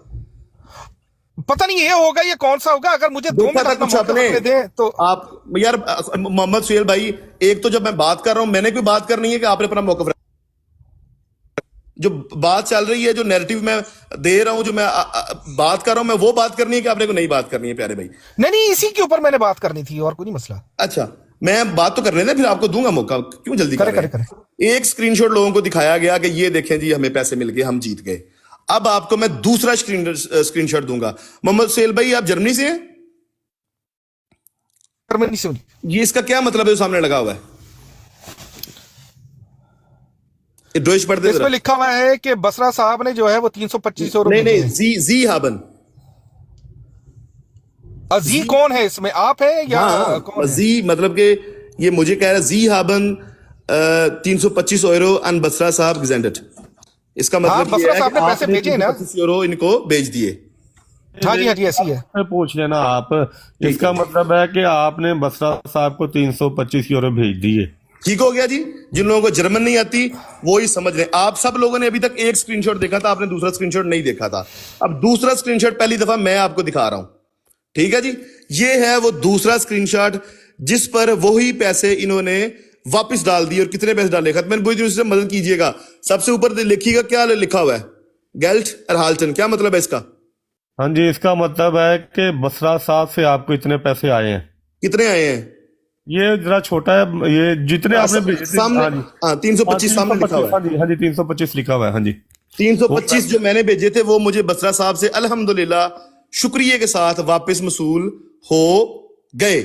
پتہ نہیں یہ ہوگا یہ کون سا ہوگا, اگر مجھے 2 منٹ اپنا موقف رکھنے دیں تو. آپ یار محمد سہیل بھائی, ایک تو جب میں بات کر رہا ہوں, میں نے کوئی بات کرنی ہے کہ آپ نے اپنا موقف رکھا. جو بات چل رہی ہے, جو نیریٹو میں دے رہا ہوں, جو میں بات کر رہا ہوں, میں وہ بات کرنی ہے کہ آپ نے کو نہیں بات کرنی ہے پیارے بھائی؟ نہیں اسی کے اوپر میں نے بات کرنی تھی, اور کوئی نہیں مسئلہ. اچھا میں بات تو کرنے دیں, پھر آپ کو دوں گا موقع, کیوں جلدی کر رہے ہیں؟ ایک اسکرین شاٹ لوگوں کو دکھایا گیا کہ یہ دیکھیں جی ہمیں پیسے مل گئے, ہم جیت گئے. اب آپ کو میں دوسرا اسکرین شاٹ دوں گا. محمد سہیل بھائی آپ جرمنی سے ہیں؟ जर्मनी से ये इसका क्या मतलब है जो सामने लगा हुआ है? ये डोइश पढ़ दे इसमें जरा। लिखा हुआ है कि बसरा साहब ने जो है वो 325 यूरो नहीं भेजे नहीं, हैं। जी हाबन। जी कौन है इसमें, आप है या हाँ, कौन है? जी मतलब कि ये मुझे कह रहा है जी हाबन 325 यूरो अन बसरा साहब gesendet। इसका हाँ, मतलब ये बसरा है साहब कि ने पैसे आपने भेजे ना। 325 यूरो इनको भेज दिए। हाँ जी, हाँ जी, ऐसी है। पूछ लेना आप। इसका मतलब है कि आपने बसरा साहब को 325 यूरो भेज दिए। ठीक हो गया जी। जिन लोगों को जर्मन नहीं आती वो ही समझ रहे। आप सब लोगों ने अभी तक एक स्क्रीनशॉट देखा था, आपने दूसरा स्क्रीनशॉट नहीं देखा था। अब दूसरा स्क्रीनशॉट पहली दफा मैं आपको दिखा रहा हूं, ठीक है जी। ये है वो दूसरा स्क्रीनशॉट जिस पर वही पैसे इन्होंने वापस डाल दिए। और कितने पैसे डाले? खत्म बुरी से मदद कीजिएगा। सबसे ऊपर लिखिएगा क्या लिखा हुआ है, गेल्ट एरहाल्टन। क्या मतलब है इसका? हाँ जी, इसका मतलब है कि बसरा साहब से आपको इतने पैसे आए हैं। कितने आए हैं? ये जरा छोटा है, ये जितने आपने भेजे थे। सामने हाँ जी, 325 सामने लिखा हुआ है। हाँ जी, हाँ जी, 325 लिखा हुआ है। हाँ जी, 325 जो मैंने भेजे थे वो मुझे बसरा साहब से अल्हम्दुलिल्लाह शुक्रिया के साथ वापस मसूल हो गए।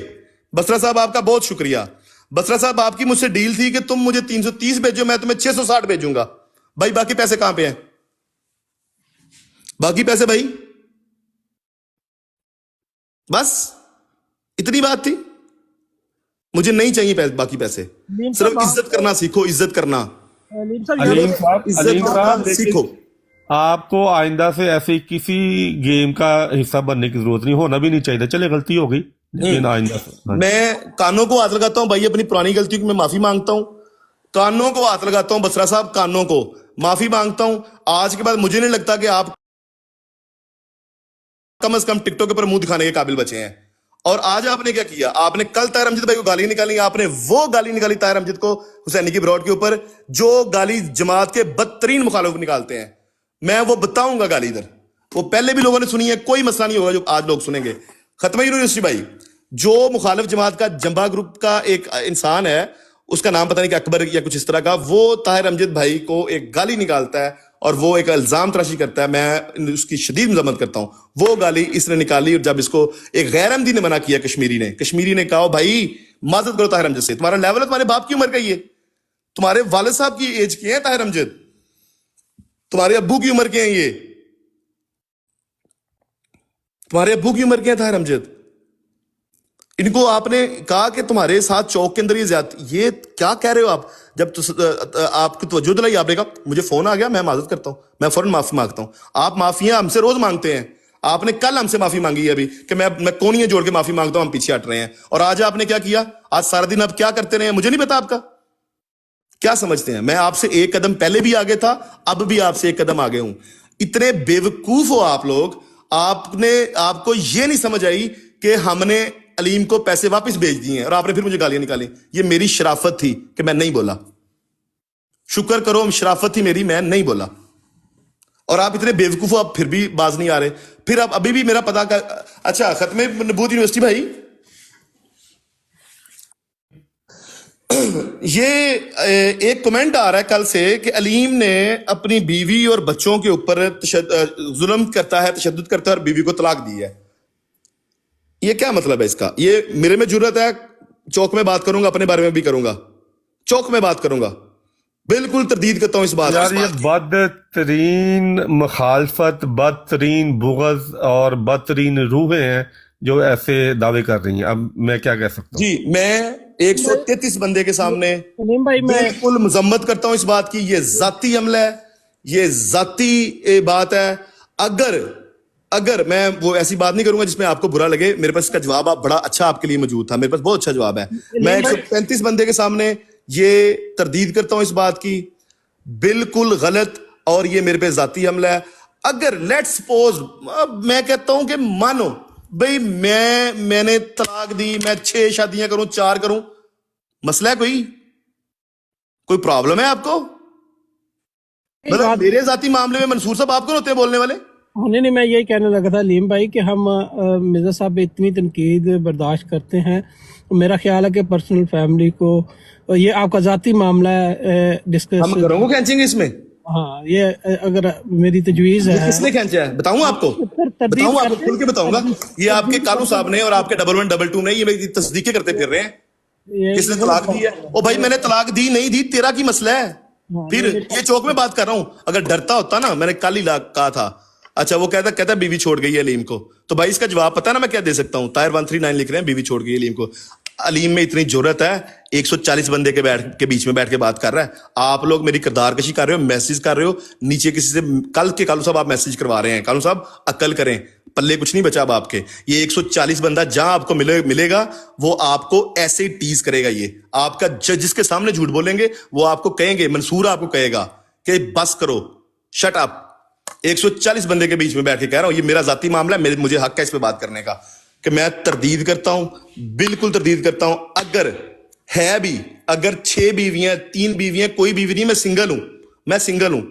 बसरा साहब आपका बहुत शुक्रिया। बसरा साहब आपकी मुझसे डील थी कि तुम मुझे 330 भेजो, मैं तुम्हें 660 भेजूंगा। भाई बाकी पैसे कहां पे हैं? बाकी पैसे भाई, बस इतनी बात थी। मुझे नहीं चाहिए बाकी पैसे। सिर्फ इज्जत करना सीखो, इज्जत करना। अलीम साहब, इज्जत करना सीखो। आपको आइंदा से ऐसे किसी गेम का हिस्सा बनने की जरूरत नहीं, होना भी नहीं चाहिए। चले गलती हो गई, लेकिन आइंदा से। हाँ जी। मैं कानों को हाथ लगाता हूं भाई, अपनी पुरानी गलतियों की मैं माफी मांगता हूं। कानों को हाथ लगाता हूं बसरा साहब, कानों को माफी मांगता हूं। आज के बाद मुझे नहीं लगता कि आप कम से कम टिकटॉक पर मुंह दिखाने के काबिल बचे हैं। और आज आपने क्या किया? आपने कल ताहिर अमजद भाई को गाली निकाली। आपने वो गाली निकाली ताहिर अमजद को हुसैनी की ब्रॉड के ऊपर, जो गाली जमात के बदतरीन मुखालिफ निकालते हैं। मैं वो बताऊंगा गाली इधर, वो पहले भी लोगों ने सुनी है, कोई मसला नहीं होगा जो आज लोग सुनेंगे। खत्म यूनिवर्सिटी भाई, जो मुखालिफ जमात का जंबा ग्रुप का एक इंसान है, उसका नाम पता नहीं कि अकबर या कुछ इस तरह का, वो ताहिर अमजद भाई को एक गाली निकालता है और वो एक इल्जाम तराशी करता है। मैं उसकी शदीद मजम्मत करता हूं। वो गाली इसने निकाली और जब इसको एक गैर अहमदी ने मना किया, कश्मीरी ने कहा भाई माजरत करो ताहिर अमजद से, तुम्हारा लेवल है, तुम्हारे बाप की उम्र का ही है, तुम्हारे वालिद साहब की एज के हैं ताहिर अमजद, तुम्हारे अब्बू की उम्र के हैं, ये तुम्हारे अब्बू की उम्र के हैं ताहिर अमजद। इनको आपने कहा कि तुम्हारे साथ चौक के अंदर ये क्या कह रहे हो आप? जब आपकी तवज्जो दिलाई, आपने कहा मुझे फोन आ गया, मैं माजरत करता हूं, मैं फौरन माफी मांगता हूं। आप माफियां हमसे रोज मांगते हैं। आपने कल हमसे माफी मांगी है अभी कि मैं कोनियां जोड़ के माफी मांगता हूं, हम पीछे हट रहे हैं। और आज आपने क्या किया? आज सारा दिन आप क्या करते रहे? मुझे नहीं पता आपका क्या समझते हैं। मैं आपसे एक कदम पहले भी आगे था, अब भी आपसे एक कदम आगे हूं। इतने बेवकूफ हो आप लोग, आपको ये नहीं समझ आई कि हमने अलीम को पैसे वापस भेज दिए हैं और आपने फिर मुझे गालियां निकाली। ये मेरी शराफत थी कि मैं नहीं बोला। शुक्र करो, शराफत थी मेरी, मैं नहीं बोला। और आप इतने बेवकूफ हो, आप फिर भी बाज नहीं आ रहे। फिर आप अभी भी मेरा पता कर। अच्छा, खत्म नबूवत यूनिवर्सिटी भाई, ये एक कमेंट आ रहा है कल से कि अलीम ने अपनी बीवी और बच्चों के ऊपर जुल्म करता है, तशद्दुद करता है और बीवी को तलाक दी है। ये क्या मतलब है इसका? ये मेरे में जुर्रत है, चौक में बात करूंगा, अपने बारे में भी करूंगा, चौक में बात करूंगा, बिल्कुल तरदीद करता हूं इस बात यार, ये बदतरीन मुखालफत, बदतरीन बुग़्ज़ और बदतरीन रूहें हैं जो ऐसे दावे कर रही हैं। अब मैं क्या कह सकता हूँ? जी, मैं 133 बंदे के सामने भाई मैं बिल्कुल मजम्मत करता हूं इस बात की। ये जाती हमला है, ये जाती बात है। अगर मैं वो ऐसी बात नहीं करूंगा जिसमें आपको बुरा लगे। मेरे पास इसका जवाब बड़ा अच्छा आपके लिए मौजूद था, मेरे पास बहुत अच्छा जवाब है। मैं 135 बंदे के सामने ये तरदीद करता हूं इस बात की, बिल्कुल गलत, और ये मेरे पे जाती हमला है। अगर लेट्स सपोज, मैं कहता हूं कि मानो भाई मैंने तलाक दी, मैं 6 शादियां करूं, 4 करूं, मसला है कोई प्रॉब्लम है आपको? मतलब मेरे जाती मामले में मंसूर साहब आपको होते हैं बोलने वाले? नहीं, मैं यही कहने लगा था अलीम भाई कि हम मिर्जा साहब इतनी तनकीद बर्दाश्त करते हैं। मेरा ख्याल है कि पर्सनल फैमिली को ये आपका जाती मामला है, डिस्कस हम करोगे खींचेंगे इसमें। हाँ ये अगर मेरी तजवीज ये है किसने खींचा है बताऊं आपको, तरदीद बताऊं आपको करते खुल के बताऊंगा। ये आपके कालू साहब ने और आपके 1112 ने ये मेरी तस्दीकें करते फिर रहे हैं। ये किसने तलाक दी है? ओ भाई मैंने तलाक दी नहीं दी तेरा की मसला है। हाँ, फिर ये चौक में बात कर रहा हूं, अगर डरता होता ना, मैंने कल ही कहा था। अच्छा वो कहता बीवी छोड़ गई है अलीम को, तो भाई इसका जवाब पता है ना मैं क्या दे सकता हूं? ताहिर 139 लिख रहे हैं बीवी छोड़ गई अलीम को। अलीम में इतनी जुर्रत है 140 बंदे के बीच में बैठ के बात कर रहा है। आप लोग मेरी किरदार कशी कर रहे हो, मैसेज कर रहे हो नीचे किसी से। कल के कालू साहब आप मैसेज करवा रहे हैं, कालू साहब अक्ल करें, पल्ले कुछ नहीं बचा अब आपके। ये 140 बंदा जहां आपको मिलेगा वो आपको ऐसे ही टीज करेगा। ये आपका जिसके सामने झूठ बोलेंगे वो आपको कहेंगे, मंसूर आपको कहेगा कि बस करो, शट अप। 140 बंदे के बीच में बैठ के कह रहा हूं, ये मेरा जाती मामला है, मुझे हक है इस पे बात करने का कि मैं तरदीद करता हूं, बिल्कुल तरदीद करता हूं। अगर है भी, अगर 6 बीवियां 3 बीवियां कोई बीवी नहीं, मैं सिंगल हूं।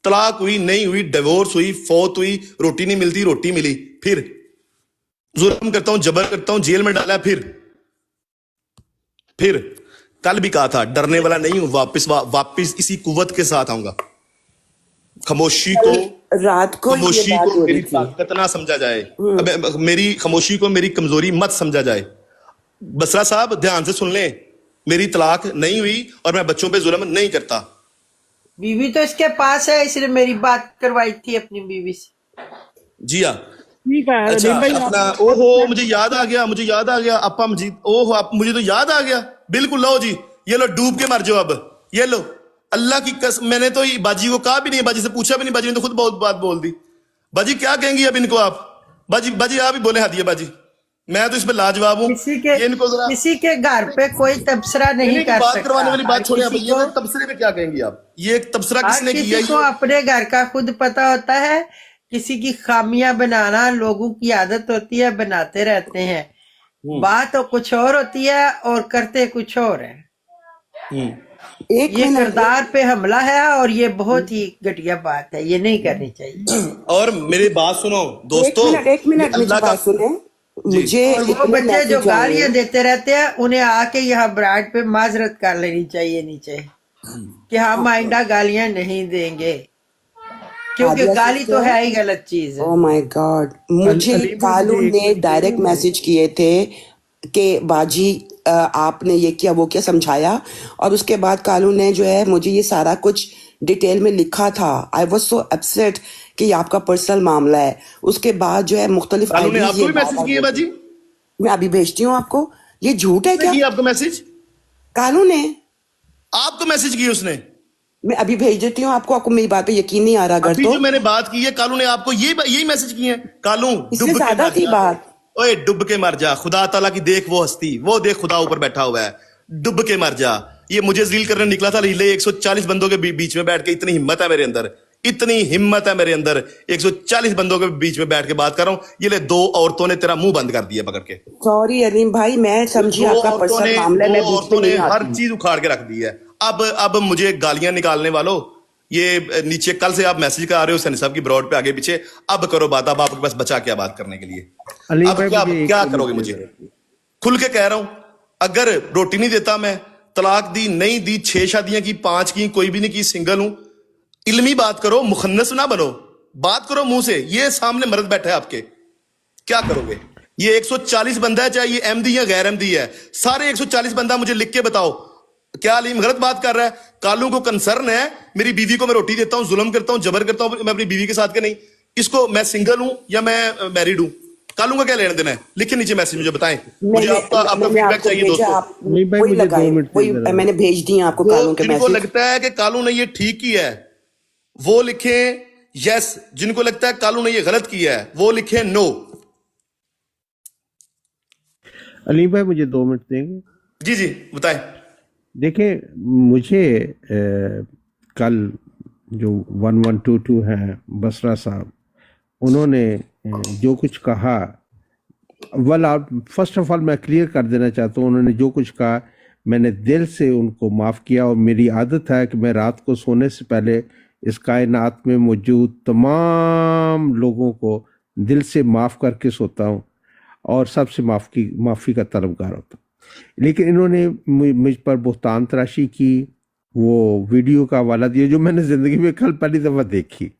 तलाक हुई नहीं हुई, डिवोर्स हुई, फौत हुई, रोटी नहीं मिलती, रोटी मिली, फिर जुल्म करता हूं, जबर करता हूं, जेल में डाला, फिर कल भी कहा था डरने वाला नहीं हूं, वापिस इसी कुव्वत के साथ आऊंगा। खामोशी को रात को ये बात हो रही मेरी थी। ताकत ना समझा जाए, अब मेरी खामोशी को मेरी कमजोरी मत समझा जाए। बसरा साहब ध्यान से सुन लें, मेरी तलाक नहीं हुई और मैं बच्चों पे जुल्म नहीं करता। बीवी तो इसके पास है, इसलिए मेरी बात करवाई थी अपनी बीवी से। जी हाँ, ठीक है अच्छा अलीम भाई अपना, ओहो मुझे याद आ गया अपा मजीद, ओहो आप मुझे तो याद आ गया, बिल्कुल लो जी, ये लो डूब के मर जाओ अब, ये लो। अल्लाह की कसम, मैंने तो बाजी को कहा भी नहीं, बाजी से पूछा भी नहीं, बाजी ने तो खुद बहुत बात बोल दी। बाजी क्या कहेंगी अब इनको आप? बाजी आप ही बोले हादिया बाजी, मैं तो इस पे लाजवाब हूँ। ये इनको जरा किसी के घर पे कोई तबसरा नहीं कर बात सकता। करवाने वाली बात छोड़िए, किसी ये तबसरे पे क्या कहेंगी आप? ये तबसरा किसने किया? किसी को अपने घर का खुद पता होता है, किसी की खामियां बनाना लोगों की आदत होती है, बनाते रहते हैं। बात तो कुछ और होती है और करते कुछ और है। एक ये मिनट, किरदार पे हमला है और ये बहुत ही घटिया बात है, ये नहीं करनी चाहिए। और मेरी बात सुनो दोस्तों, एक मिनट मेरी अल्लाह का बात सुने। मुझे और वो इतने बच्चे जो मैसेज आए गालियां देते रहते हैं, उन्हें आके यहाँ ब्राइड पे माजरत कर लेनी चाहिए नीचे कि हम आइंदा गालियां नहीं देंगे, क्योंकि हादिया गाली तो सिस्टर, है ही गलत चीज है। ओह माय गॉड, मुझे अलीम भाई कालू मुझे एक ने मिनट डायरेक्ट देंगे? मैसेज किए थे कि बाजी आपने ये किया वो किया समझाया, और उसके बाद कालू ने जो है मुझे ये सारा कुछ डिटेल में लिखा था। आई वॉज सो अपसेट कि ये आपका पर्सनल मामला है। उसके बाद जो है मुख्तलिफ कालू ने आईडीज आपको ये भी बार मैसेज बार किए बोलती, बाजी? मैं अभी भेजती हूँ आपको। ये झूठ है क्या? किया आपको मैसेज? कालू ने, आपको मैसेज किए उसने? मैं अभी भेज देती हूँ आपको। आपको मेरी बात पे यकीन नहीं आ रहा अगर अभी तो जो मैंने बात की है, कालू ने आपको यही मैसेज किए हैं? कालू इससे डुब के ज्यादा मर थी जा, बात। ओए डुब के मर जा, खुदा ताला की देख वो हस्ती, वो देख खुदा ऊपर बैठा हुआ है, डुब के मर जा। ये मुझे जलील करने निकला था, ले 140 बंदों के बीच में बैठ के, इतनी हिम्मत है मेरे अंदर, इतनी हिम्मत है मेरे अंदर, 140 बंदों के बीच में बैठ के बात कर रहा हूं। ये ले 2 औरतों ने तेरा मुंह बंद कर दिया पकड़ के। सॉरी अलीम भाई, मैं समझी आपका पर्सनल मामला है, मैं बीच में नहीं हर आती। चीज उखाड़ के रख दी है। अब मुझे गालियां निकालने वालों, ये नीचे कल से आप मैसेज कर रहे हो सनी साहब की ब्रॉड पे आगे पीछे, अब करो बात। अब आपके पास बचा क्या बात करने के लिए? अलीम अब भाई क्या मुझे एक क्या मिनट करोगे? दे मुझे दो। खुल के कह रहा हूं, अगर रोटी नहीं देता मैं, तलाक दी नहीं दी, 6 शादियां की, 5 की, कोई भी नहीं की, सिंगल हूं, इल्मी बात करो, मुखन्नस ना बनो, बात करो मुंह से। ये सामने मर्द बैठा है आपके, क्या करोगे? ये 140 बंदा है, चाहे ये अहमदी या गैर अहमदी है, सारे 140 बंदा मुझे लिख के बताओ, क्या अलीम गलत बात कर रहा है? कालू को कंसर्न है मेरी बीवी को मैं रोटी देता हूं, जुल्म करता हूं, जबर करता हूं मैं अपनी बीवी के साथ के नहीं, इसको मैं सिंगल हूं या मैं मैरिड हूं, कालू का क्या लेना देना है? लिखे नीचे मैसेज, मुझे बताएं, मुझे आपका मैंने फीडबैक आपको चाहिए भेजा, दोस्तों। आप नहीं भाई, वही मुझे 2 लगाए, मिनट वही दे जरा। मैंने भेज दिए आपको कालू के जिनको मैसेज। लगता है कि कालू ने ये ठीक किया है वो लिखे यस, जिनको लगता है कालू ने ये गलत किया है वो लिखे नो। अलीम भाई मुझे 2 मिनट देंगे? जी जी बताएं। देखिए मुझे कल जो 1122 हैं बसरा साहब, उन्होंने जो कुछ कहा, फर्स्ट ऑफ ऑल मैं क्लियर कर देना चाहता हूँ, उन्होंने जो कुछ कहा मैंने दिल से उनको माफ़ किया, और मेरी आदत है कि मैं रात को सोने से पहले इस कायनात में मौजूद तमाम लोगों को दिल से माफ़ करके सोता हूँ और सबसे माफ़ी का तलबगार होता हूँ। लेकिन इन्होंने मुझ पर बुहतान तराशी की, वो वीडियो का हवाला दिया जो मैंने जिंदगी में कल पहली दफा देखी।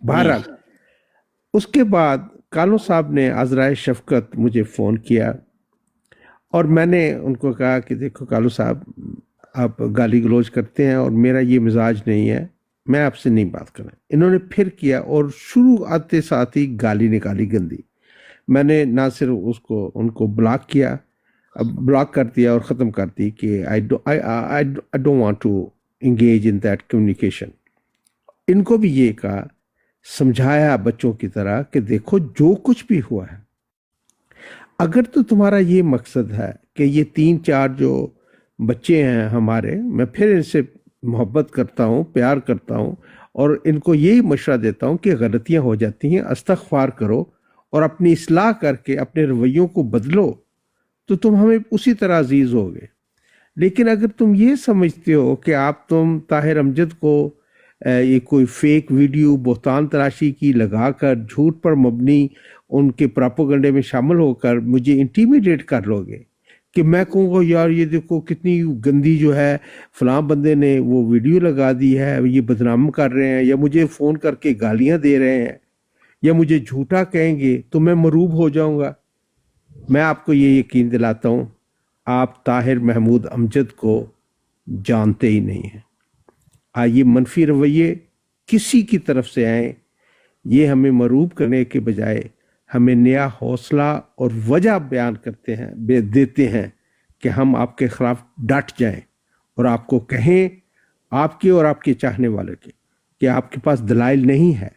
बहरहाल उसके बाद कालू साहब ने आजराए शफकत मुझे फ़ोन किया और मैंने उनको कहा कि देखो कालू साहब, आप गाली गलौज करते हैं और मेरा ये मिजाज नहीं है, मैं आपसे नहीं बात करना। इन्होंने फिर किया और शुरू आते साथ ही गाली निकाली गंदी। मैंने ना सिर्फ उनको ब्लॉक किया, अब ब्लॉक कर दिया और ख़त्म कर दी कि I don't want to engage in that communication. इनको भी ये कहा, समझाया बच्चों की तरह कि देखो जो कुछ भी हुआ है, अगर तो तुम्हारा ये मकसद है कि ये 3-4 जो बच्चे हैं हमारे, मैं फिर इनसे मोहब्बत करता हूँ, प्यार करता हूँ और इनको यही मशवरा देता हूँ कि गलतियाँ हो जाती हैं, इस्तग़फ़ार करो और अपनी इस्लाह करके अपने रवैयों को बदलो तो तुम हमें उसी तरह अजीज होगे। लेकिन अगर तुम ये समझते हो कि तुम ताहिर अमजद को ये कोई फेक वीडियो बोहतान तराशी की लगाकर झूठ पर मबनी उनके प्रोपेगेंडे में शामिल होकर मुझे इंटीमिडेट कर लोगे कि मैं कहूँगा यार ये देखो कितनी गंदी जो है फलां बंदे ने वो वीडियो लगा दी है, ये बदनाम कर रहे हैं या मुझे फ़ोन करके गालियाँ दे रहे हैं या मुझे झूठा कहेंगे, तो मैं मरूब हो जाऊँगा। मैं आपको ये यकीन दिलाता हूँ, आप ताहिर महमूद अमजद को जानते ही नहीं हैं। ये मनफी रवैये किसी की तरफ से आए, ये हमें मरूब करने के बजाय हमें नया हौसला और वजह बयान देते हैं कि हम आपके खिलाफ डट जाएं और आपको कहें, आपके और आपके चाहने वालों के, कि आपके पास दलाइल नहीं है,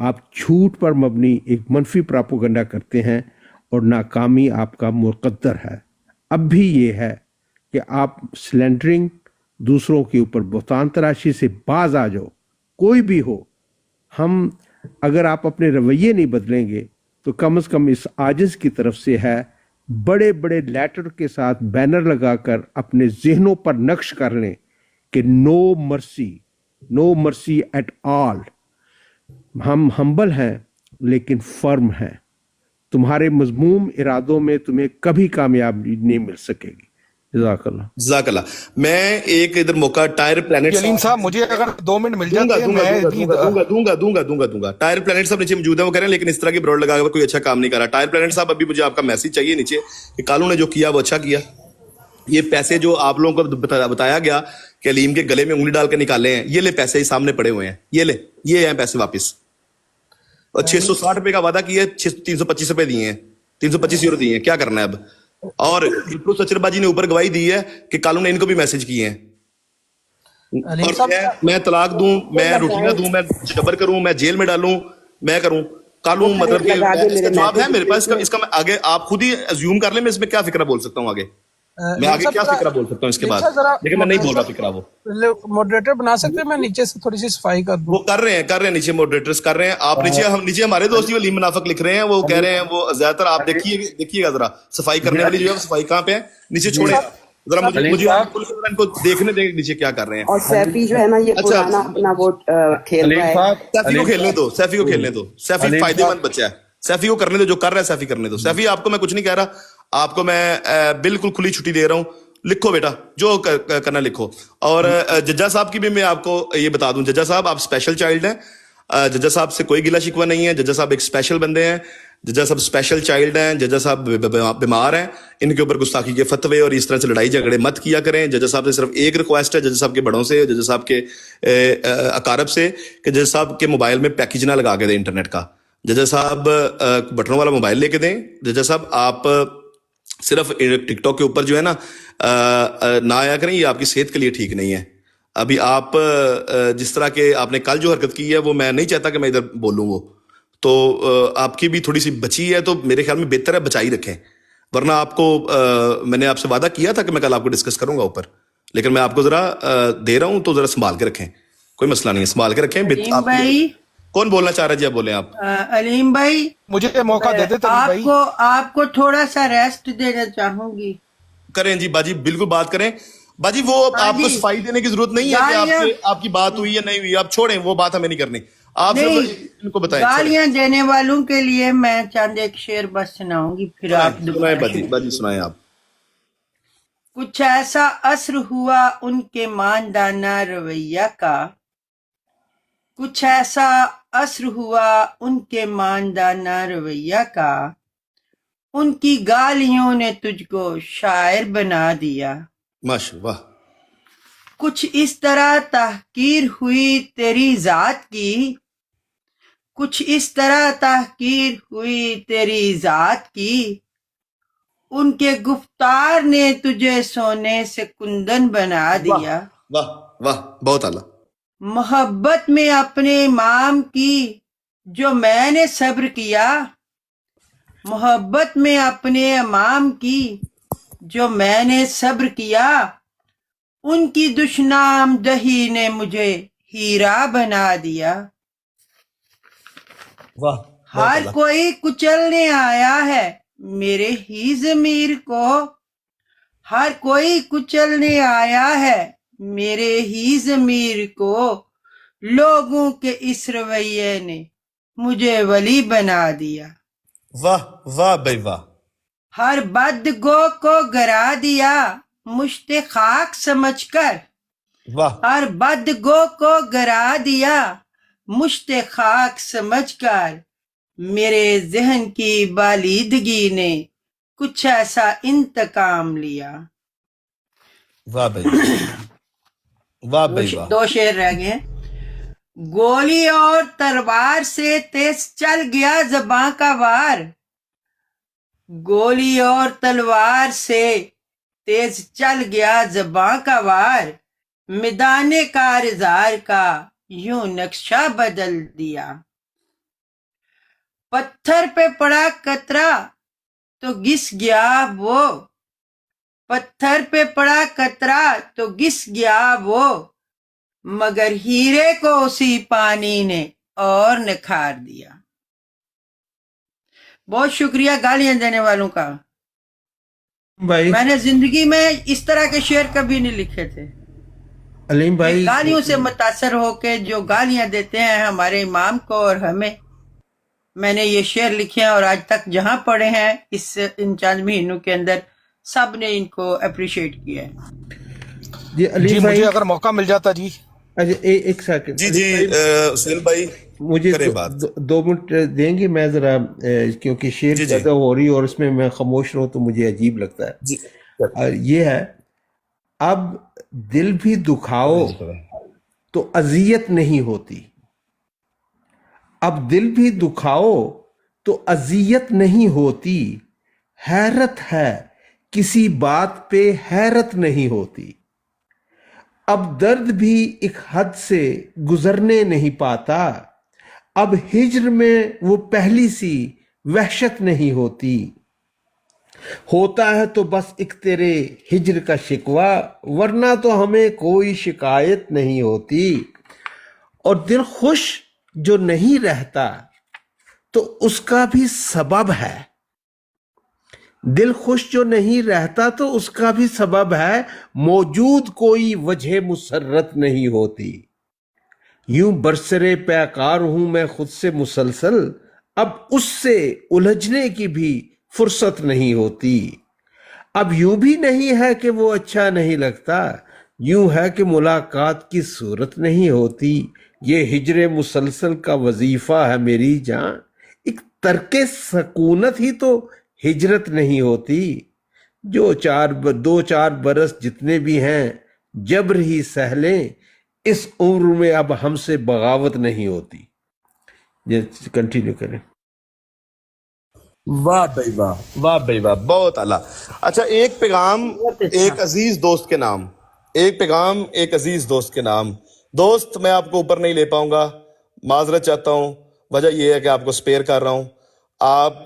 आप झूठ पर मबनी एक मनफी प्रोपेगेंडा करते हैं और नाकामी आपका मुकद्दर है। अब भी ये है कि आप स्लैंडरिंग, दूसरों के ऊपर बुहतान तराशी से बाज आ जाओ, कोई भी हो। अगर आप अपने रवैये नहीं बदलेंगे तो कम से कम इस आजिज़ की तरफ से है, बड़े बड़े लेटर के साथ बैनर लगाकर अपने जहनों पर नक्श कर लें कि नो मर्सी एट ऑल। हम हम्बल हैं लेकिन फर्म हैं। तुम्हारे मजमूम इरादों में तुम्हें कभी कामयाबी नहीं मिल सकेगी। जज़ाकल्लाह। मैं एक इधर मौका टायर प्लेनेट जलीम साहब, मुझे अगर 2 मिनट मिल जाते हैं दूंगा। टायर प्लेनेट साहब नीचे मौजूद है, वो कह रहे हैं लेकिन इस तरह की ब्रॉड लगा कोई अच्छा काम नहीं कर रहा। टायर प्लेनेट साहब, अभी मुझे आपका मैसेज चाहिए नीचे कि कालू ने जो किया वो अच्छा किया। ये पैसे जो आप लोगों को बताया गया कि अलीम के गले में उंगली डाल के निकाले हैं, ये ले पैसे सामने पड़े हुए हैं, ये हैं पैसे वापिस। और 660 रुपए का वादा किया, 325 रुपए दिए हैं, 325 यूरो दिए हैं, क्या करना है अब? और विप्रो सचरबाजी ने ऊपर गवाही दी है कि कालू ने इनको भी मैसेज किए हैं। और मैं तलाक दूं, मैं रोटियां दूं, मैं जबर करूं, मैं जेल में डालूं, मैं करूं। कालू मतलब कि इसका जवाब है मेरे पास, इसका मैं आगे आप खुद ही अज्यूम कर लें, मैं इसमें क्या फिक्रा बोल सकता हूँ आगे, मैं आगे क्या फिक्रा बोल सकता हूँ इसके बाद, लेकिन मैं नहीं बोल रहा फिक्रा। वो मॉडरेटर बना सकते हैं, मैं नीचे से थोड़ी सी सफाई कर दूं। वो कर रहे हैं नीचे मॉडरेटर्स कर रहे हैं। आप नीचे हमारे दोस्त वलीम मुनाफिक लिख रहे हैं, वो कह रहे हैं वो ज्यादातर आप देखिएगा जरा सफाई करने वाली जो है सफाई कहाँ पे है, नीचे छोड़े जरा, मुझे इनको देखने दें नीचे क्या कर रहे हैं। और सैफी जो है ना, ये पुराना अपना वो खेल रहा है। सैफी को खेलने दो, सैफी फायदेमंद बच्चा है, सैफी को करने दो, जो कर रहा है सैफी करने दो। सैफी आपको मैं कुछ नहीं कह रहा, आपको मैं बिल्कुल खुली छुट्टी दे रहा हूँ, लिखो बेटा जो करना लिखो। और जज्जा साहब की भी मैं आपको ये बता दूं, जज्जा साहब आप स्पेशल चाइल्ड हैं, जज्जा साहब से कोई गिला शिकवा नहीं है, जज्जा साहब एक स्पेशल बंदे हैं, जज्जा साहब स्पेशल चाइल्ड हैं, जज्जा साहब बीमार हैं, इनके ऊपर गुस्ताखी के फतवे और इस तरह से लड़ाई झगड़े मत किया करें। जज्जा साहब से सिर्फ एक रिक्वेस्ट है, जज्जा साहब के बड़ों से, जज्जा साहब के अकारब से, कि जज्जा साहब के मोबाइल में पैकेज ना लगा के दें इंटरनेट का। जज्जा साहब बटनों वाला मोबाइल लेके दें। जज्जा साहब आप सिर्फ टिकटॉक के ऊपर जो है ना आया करें, ये आपकी सेहत के लिए ठीक नहीं है। अभी आप जिस तरह के आपने कल जो हरकत की है वो मैं नहीं चाहता कि मैं इधर बोलूं, वो तो आपकी भी थोड़ी सी बची है, तो मेरे ख्याल में बेहतर है बचाई रखें, वरना आपको मैंने आपसे वादा किया था कि मैं कल आपको डिस्कस करूंगा ऊपर, लेकिन मैं आपको जरा दे रहा हूं, तो जरा संभाल के रखें, कोई मसला नहीं है, संभाल के रखें। कौन बोलना चाह रहा है जी? आप बोले आप। अलीम भाई, मुझे मौका दे देते भाई। आपको थोड़ा सा रेस्ट देना चाहूंगी। करें जी बाजी, बिल्कुल बात करें बाजी। वो आपको सफाई देने की जरूरत नहीं है कि आपकी बात हुई या नहीं हुई, आप छोड़ें, वो बात हमें नहीं करनी, आप इनको बताएं। गालियां देने वालों के लिए मैं चंद एक शेर बस सुनाऊंगी, फिर आप सुनाएं बाजी, सुनाएं आप। कुछ ऐसा असर हुआ उनके मानदाना रवैया का, कुछ ऐसा असर हुआ उनके मानदाना रवैया का, उनकी गालियों ने तुझको शायर बना दिया। माशाल्लाह। कुछ इस तरह तहकीर हुई तेरी जात की, कुछ इस तरह तहकीर हुई तेरी जात की, उनके गुफ्तार ने तुझे सोने से कुंदन बना दिया। वाह वाह, बहुत आला। मोहब्बत में अपने इमाम की जो मैंने सब्र किया, मोहब्बत में अपने इमाम की जो मैंने सब्र किया, उनकी दुश्नाम दही ने मुझे हीरा बना दिया। वाह, हर कोई कुचलने आया है मेरे ही ज़मीर को, हर कोई कुचलने आया है मेरे ही ज़मीर को, लोगों के इस रवैये ने मुझे वली बना दिया। वाह वाह भाई वाह। हर बदगो को गिरा दिया मुश्ते खाक समझकर, वाह हर बदगो को गिरा दिया मुश्ते खाक समझकर, मेरे जहन की बालीदगी ने कुछ ऐसा इंतकाम लिया। वाह भाई वाह भाई वाह। दो शेर रह गए हैं। गोली और तलवार से तेज चल गया ज़बां का वार, गोली और तलवार से तेज चल गया ज़बां का वार, मैदाने कारज़ार का यूं नक्शा बदल दिया। पत्थर पे पड़ा कतरा तो घिस गया वो, पत्थर पे पड़ा कतरा तो घिस गया वो, मगर हीरे को उसी पानी ने और निखार दिया। बहुत शुक्रिया गालियां देने वालों का। भाई मैंने जिंदगी में इस तरह के शेर कभी नहीं लिखे थे। अलीम भाई, गालियों से मुतासर होके जो गालियां देते हैं हमारे इमाम को और हमें, मैंने ये शेर लिखे हैं और आज तक जहां पढ़े हैं इन चंद महीनों के अंदर सब ने इनको अप्रिशिएट किया है। जी जी अलीम भाई, मुझे अगर मौका मिल जाता जी। अच्छा एक सेकंड जी जी सुनील भाई, मुझे करें बात। दो मिनट देंगे? मैं जरा क्योंकि शेर जी, जी। ज्यादा हो रही और उसमें मैं खामोश रहूं तो मुझे अजीब लगता है। जी और ये है, अब दिल भी दुखाओ तो अजियत नहीं होती, अब दिल भी दुखाओ तो अजियत नहीं होती, हैरत है किसी बात पे हैरत नहीं होती, अब दर्द भी एक हद से गुजरने नहीं पाता, अब हिज्र में वो पहली सी वहशत नहीं होती, होता है तो बस एक तेरे हिज्र का शिकवा, वरना तो हमें कोई शिकायत नहीं होती, और दिल खुश जो नहीं रहता तो उसका भी सबब है, दिल खुश जो नहीं रहता तो उसका भी सबब है, मौजूद कोई वजह मुसर्रत नहीं होती, यूं बरसरे पैकार हूं मैं खुद से मुसलसल, अब उससे उलझने की भी फुर्सत नहीं होती, अब यूं भी नहीं है कि वो अच्छा नहीं लगता, यूं है कि मुलाकात की सूरत नहीं होती, ये हिजरे मुसलसल का वजीफा है मेरी जान, एक तरके सकूनत ही तो हिजरत नहीं होती, जो दो चार बरस जितने भी हैं जबर ही सहलें, इस उम्र में अब हमसे बगावत नहीं होती। कंटिन्यू करें। वाह भाई वाह, वाह भाई वाह, बहुत आला। अच्छा, एक पैगाम एक अजीज दोस्त के नाम, एक पैगाम एक अजीज दोस्त के नाम। दोस्त, मैं आपको ऊपर नहीं ले पाऊंगा, माजरत चाहता हूं, वजह यह है कि आपको स्पेयर कर रहा हूं, आप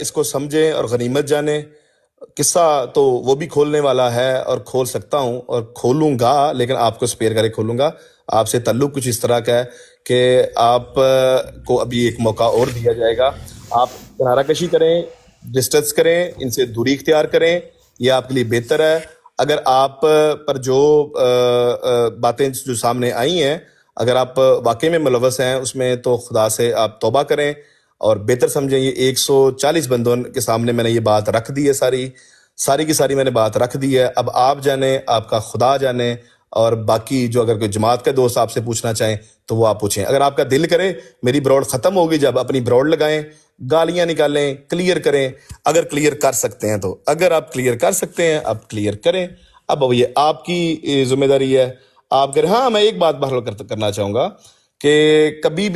इसको समझें और गनीमत जाने। किस्सा तो वो भी खोलने वाला है और खोल सकता हूं और खोलूंगा, लेकिन आपको स्पेयर करके खोलूंगा। आपसे ताल्लुक कुछ इस तरह का है कि आप को अभी एक मौका और दिया जाएगा, आप किनारा कशी करें, डिस्टेंस करें, इनसे दूरी इख्तियार करें, ये आपके लिए बेहतर है। अगर आप पर जो बातें जो सामने आई हैं, अगर आप वाकई में मुलव्वस हैं उसमें, तो खुदा से आप तौबा करें और बेहतर समझें। ये 140 बंदों के सामने मैंने ये बात रख दी है, सारी सारी की सारी मैंने बात रख दी है। अब आप जाने, आपका खुदा जाने, और बाकी जो अगर कोई जमात के दोस्त आपसे पूछना चाहें तो वो आप पूछें। अगर आपका दिल करे मेरी ब्रॉड खत्म होगी जब, अपनी ब्रॉड लगाएं, गालियां निकालें, क्लियर करें। अगर क्लियर कर सकते हैं तो, अगर आप क्लियर कर सकते हैं आप क्लियर करें। अब ये आपकी जिम्मेदारी है, आप करें। हाँ, मैं एक बात बहरहाल करना चाहूंगा कि कभी